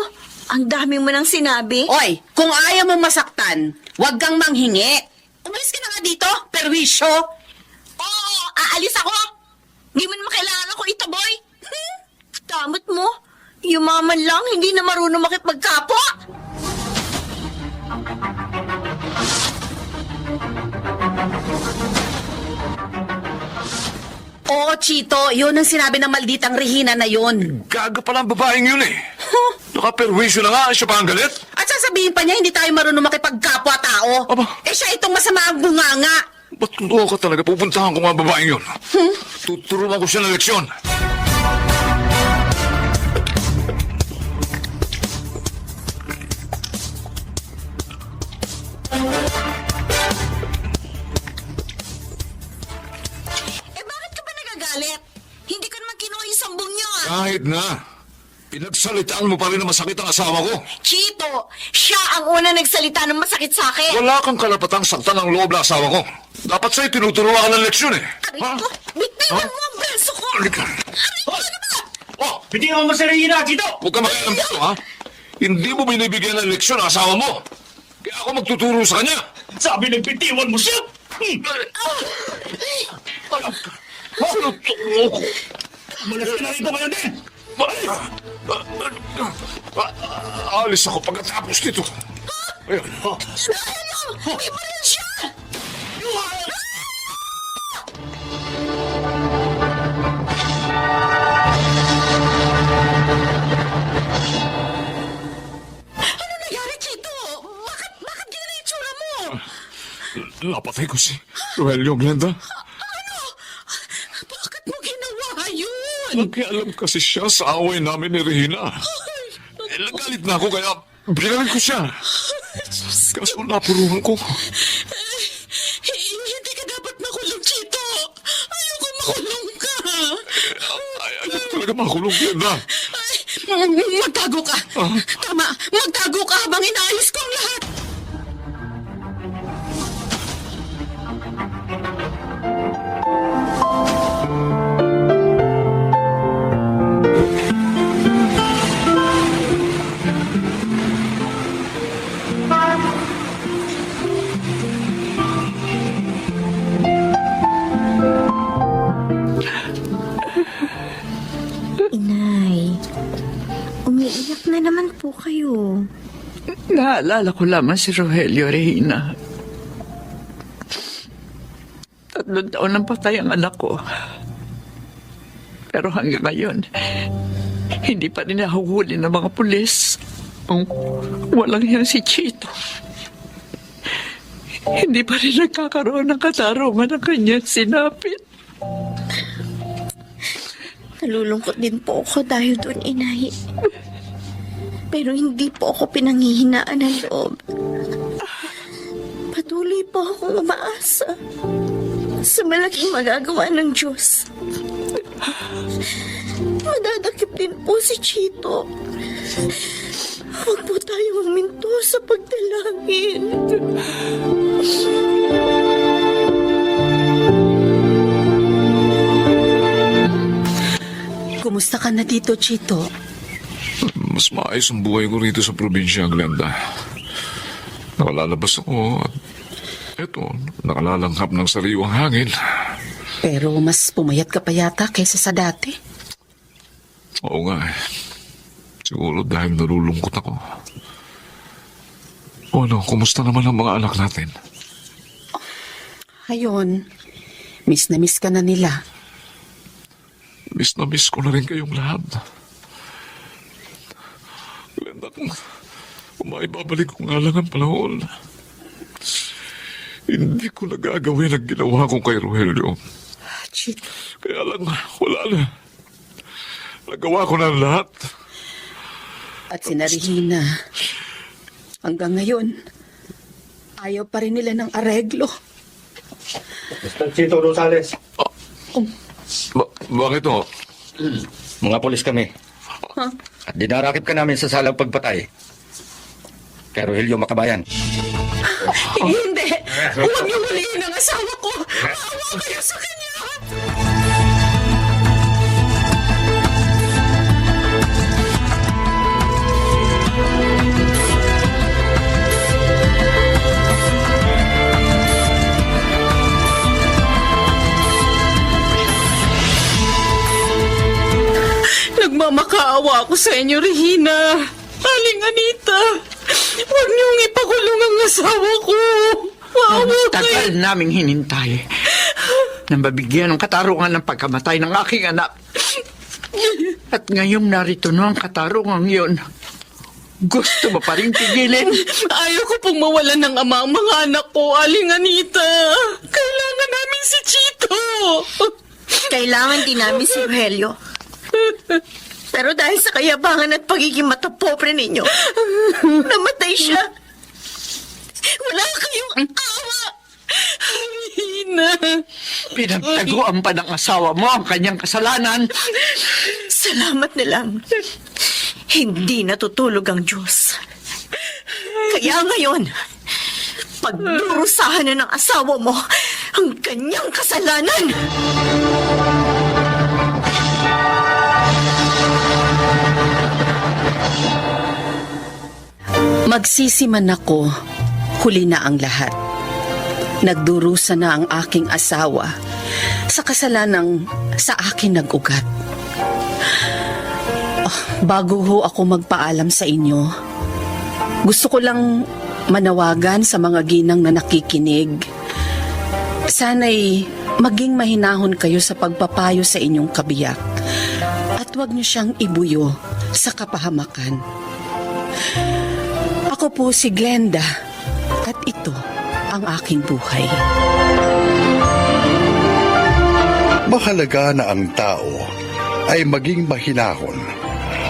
Ang dami mo nang sinabi. Oy, kung ayaw mo masaktan, huwag kang manghingi. Umalis ka na nga dito, perwisyo. Oo, aalis ako. Hindi mo naman kailangan ako itaboy. Damot mo. Yumaman lang, hindi na marunong makipagkapwa. Oo, Chito, yun ang sinabi ng malditang Regina na yun. Gaga pala ang babaeng yun eh. Nakaperwisyo na nga, siya pa ang galit. At sasabihin pa niya, hindi tayo marunong makipagkapwa-tao. Aba. Eh siya itong masama ang bunganga. Ba't totoo ka talaga? Pupuntahan ko nga ang babaeng yun. Tuturuan ko siya ng leksyon. Bakit ka ba nagagalit? Hindi ko naman kinuha yung sambong niyo, ah. Kahit na. Pinagsalitaan mo pa rin na masakit ang asawa ko. Chito, siya ang una nagsalita ng masakit sa akin. Wala kang karapatang saktan ang loob ng asawa ko. Dapat sa'yo tinuturuan ka ng leksyon eh. Aray ko, bitiwan mo ang braso ko. Halika. Oh, bitingan mo si Regina, Chito! Huwag ka makialam dito, ha? Hindi mo binibigyan ng leksyon ang asawa mo. Kaya ako magtuturo sa kanya. Sabi ng bitiwan mo siya! Malas ka na rito ngayon din! Alis ako pagkatapos nito. Ayun. May baril siya! Ano nangyari, Chito? Bakit ganyan ang itsura mo? Napatay ko si Rogelio, Glenda. Ano? Bakit mo ginawa yun? Nagkialam kasi siya sa away namin ni Regina. Nagalit na ako kaya binalit ko siya. Kaso napuruhan ko. Hindi ka dapat makulong, Chito. Ayoko makulong ka. Ayaw talaga makulong, Glenda. Magtago ka. Tama, magtago ka habang inaayos ko ang lahat. Inay, umiiyak na naman po kayo. Naalala ko lamang si Rogelio, Regina. 3 taon nang patay ang anak ko. Pero hanggang ngayon, hindi pa rin nahuhuli ng mga pulis ang walang yan si Chito. Hindi pa rin nagkakaroon ng katarungan ng kanyang sinapit. Nalulungkot din po ako dahil doon, Inay. Pero hindi po ako pinanghihinaan ng loob. Patuloy po akong umaasa sa malaking magagawa ng Diyos. Madadakip din po si Chito. Huwag po tayong huminto sa pagdalangin. Kumusta ka na dito, Chito? Mas maayos ang buhay ko rito sa probinsya, Glenda. Nakalalabas ako at eto, nakalalanghap ng sariwang hangin. Pero mas pumayat ka pa yata kaysa sa dati. Oo nga eh. Siguro dahil nalulungkot ako. O ano, kumusta naman ang mga anak natin? Ayun, miss na miss ka na nila. Miss na miss ko na rin kayong lahat. Glenda, kung maibabalik ko nga lang ang panahon, hindi ko nagagawin ang ginawa ko kay Rogelio. Chito. Kaya lang, wala na. Nagawa ko na ang lahat. At si Regina, hanggang ngayon, ayaw pa rin nila ng areglo. Mr. Chito Rosales. Bakit ho? Mga polis kami. At dinarakip ka namin sa salang pagpatay. Kay Rogelio Makabayan. Hindi! Huwag niyo huliin ang asawa ko! Awa kayo sa kanya! Nagmamakaawa ako sa inyo, Regina. Aling Anita, huwag niyong ipakulong ang asawa ko. Maawa Ang kayo. tagal naming hinintay nang mabigyan ng katarungan ng pagkamatay ng aking anak. At ngayong narito na ang katarungan yun. Gusto mo pa rin pigilin? Ayaw ko pong mawalan ng ama ang mga anak ko, Aling Anita. Kailangan namin si Chito. Kailangan din namin si Rogelio. Pero dahil sa kayabangan at pagiging matapobre ninyo, namatay siya. Wala kayong awa. Regina. Pinagtaguan pa ng asawa mo ang kanyang kasalanan. Salamat na lang. hindi natutulog ang Diyos. Kaya ngayon, pagdurusahan na ng asawa mo ang kanyang kasalanan. Magsisiman ako, huli na ang lahat. Nagdurusa na ang aking asawa sa kasalanang sa akin nag-ugat. Bago ho ako magpaalam sa inyo, gusto ko lang manawagan sa mga ginang na nakikinig. Sana'y maging mahinahon kayo sa pagpapayo sa inyong kabiyak at huwag niyo siyang ibuyo sa kapahamakan. Ako po si Glenda at ito ang aking buhay. Mahalaga na ang tao ay maging mahinahon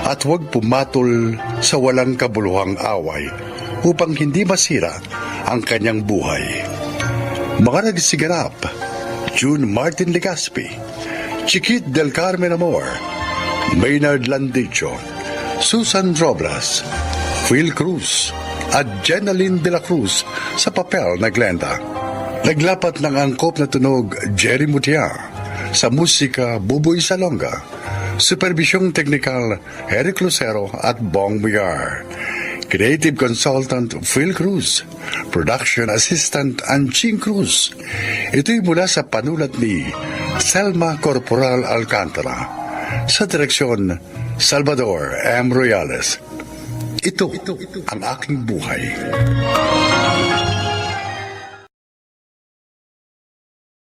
at huwag pumatol sa walang kabuluhang away upang hindi masira ang kanyang buhay. Mga nagsiganap, June Martin Legaspi, Chiquit del Carmen Amor, Maynard Landicho, Susan Robles, Phil Cruz at Jenaline de la Cruz sa papel na Glenda. Naglapat ng angkop na tunog Jerry Mutia, sa musika Buboy Salonga, supervisyong teknikal Eric Lucero at Bong Muyar, creative consultant Phil Cruz, production assistant Anching Cruz. Ito'y mula sa panulat ni Selma Corporal Alcantara, sa direksyon Salvador M. Royales. Ito ang aking buhay.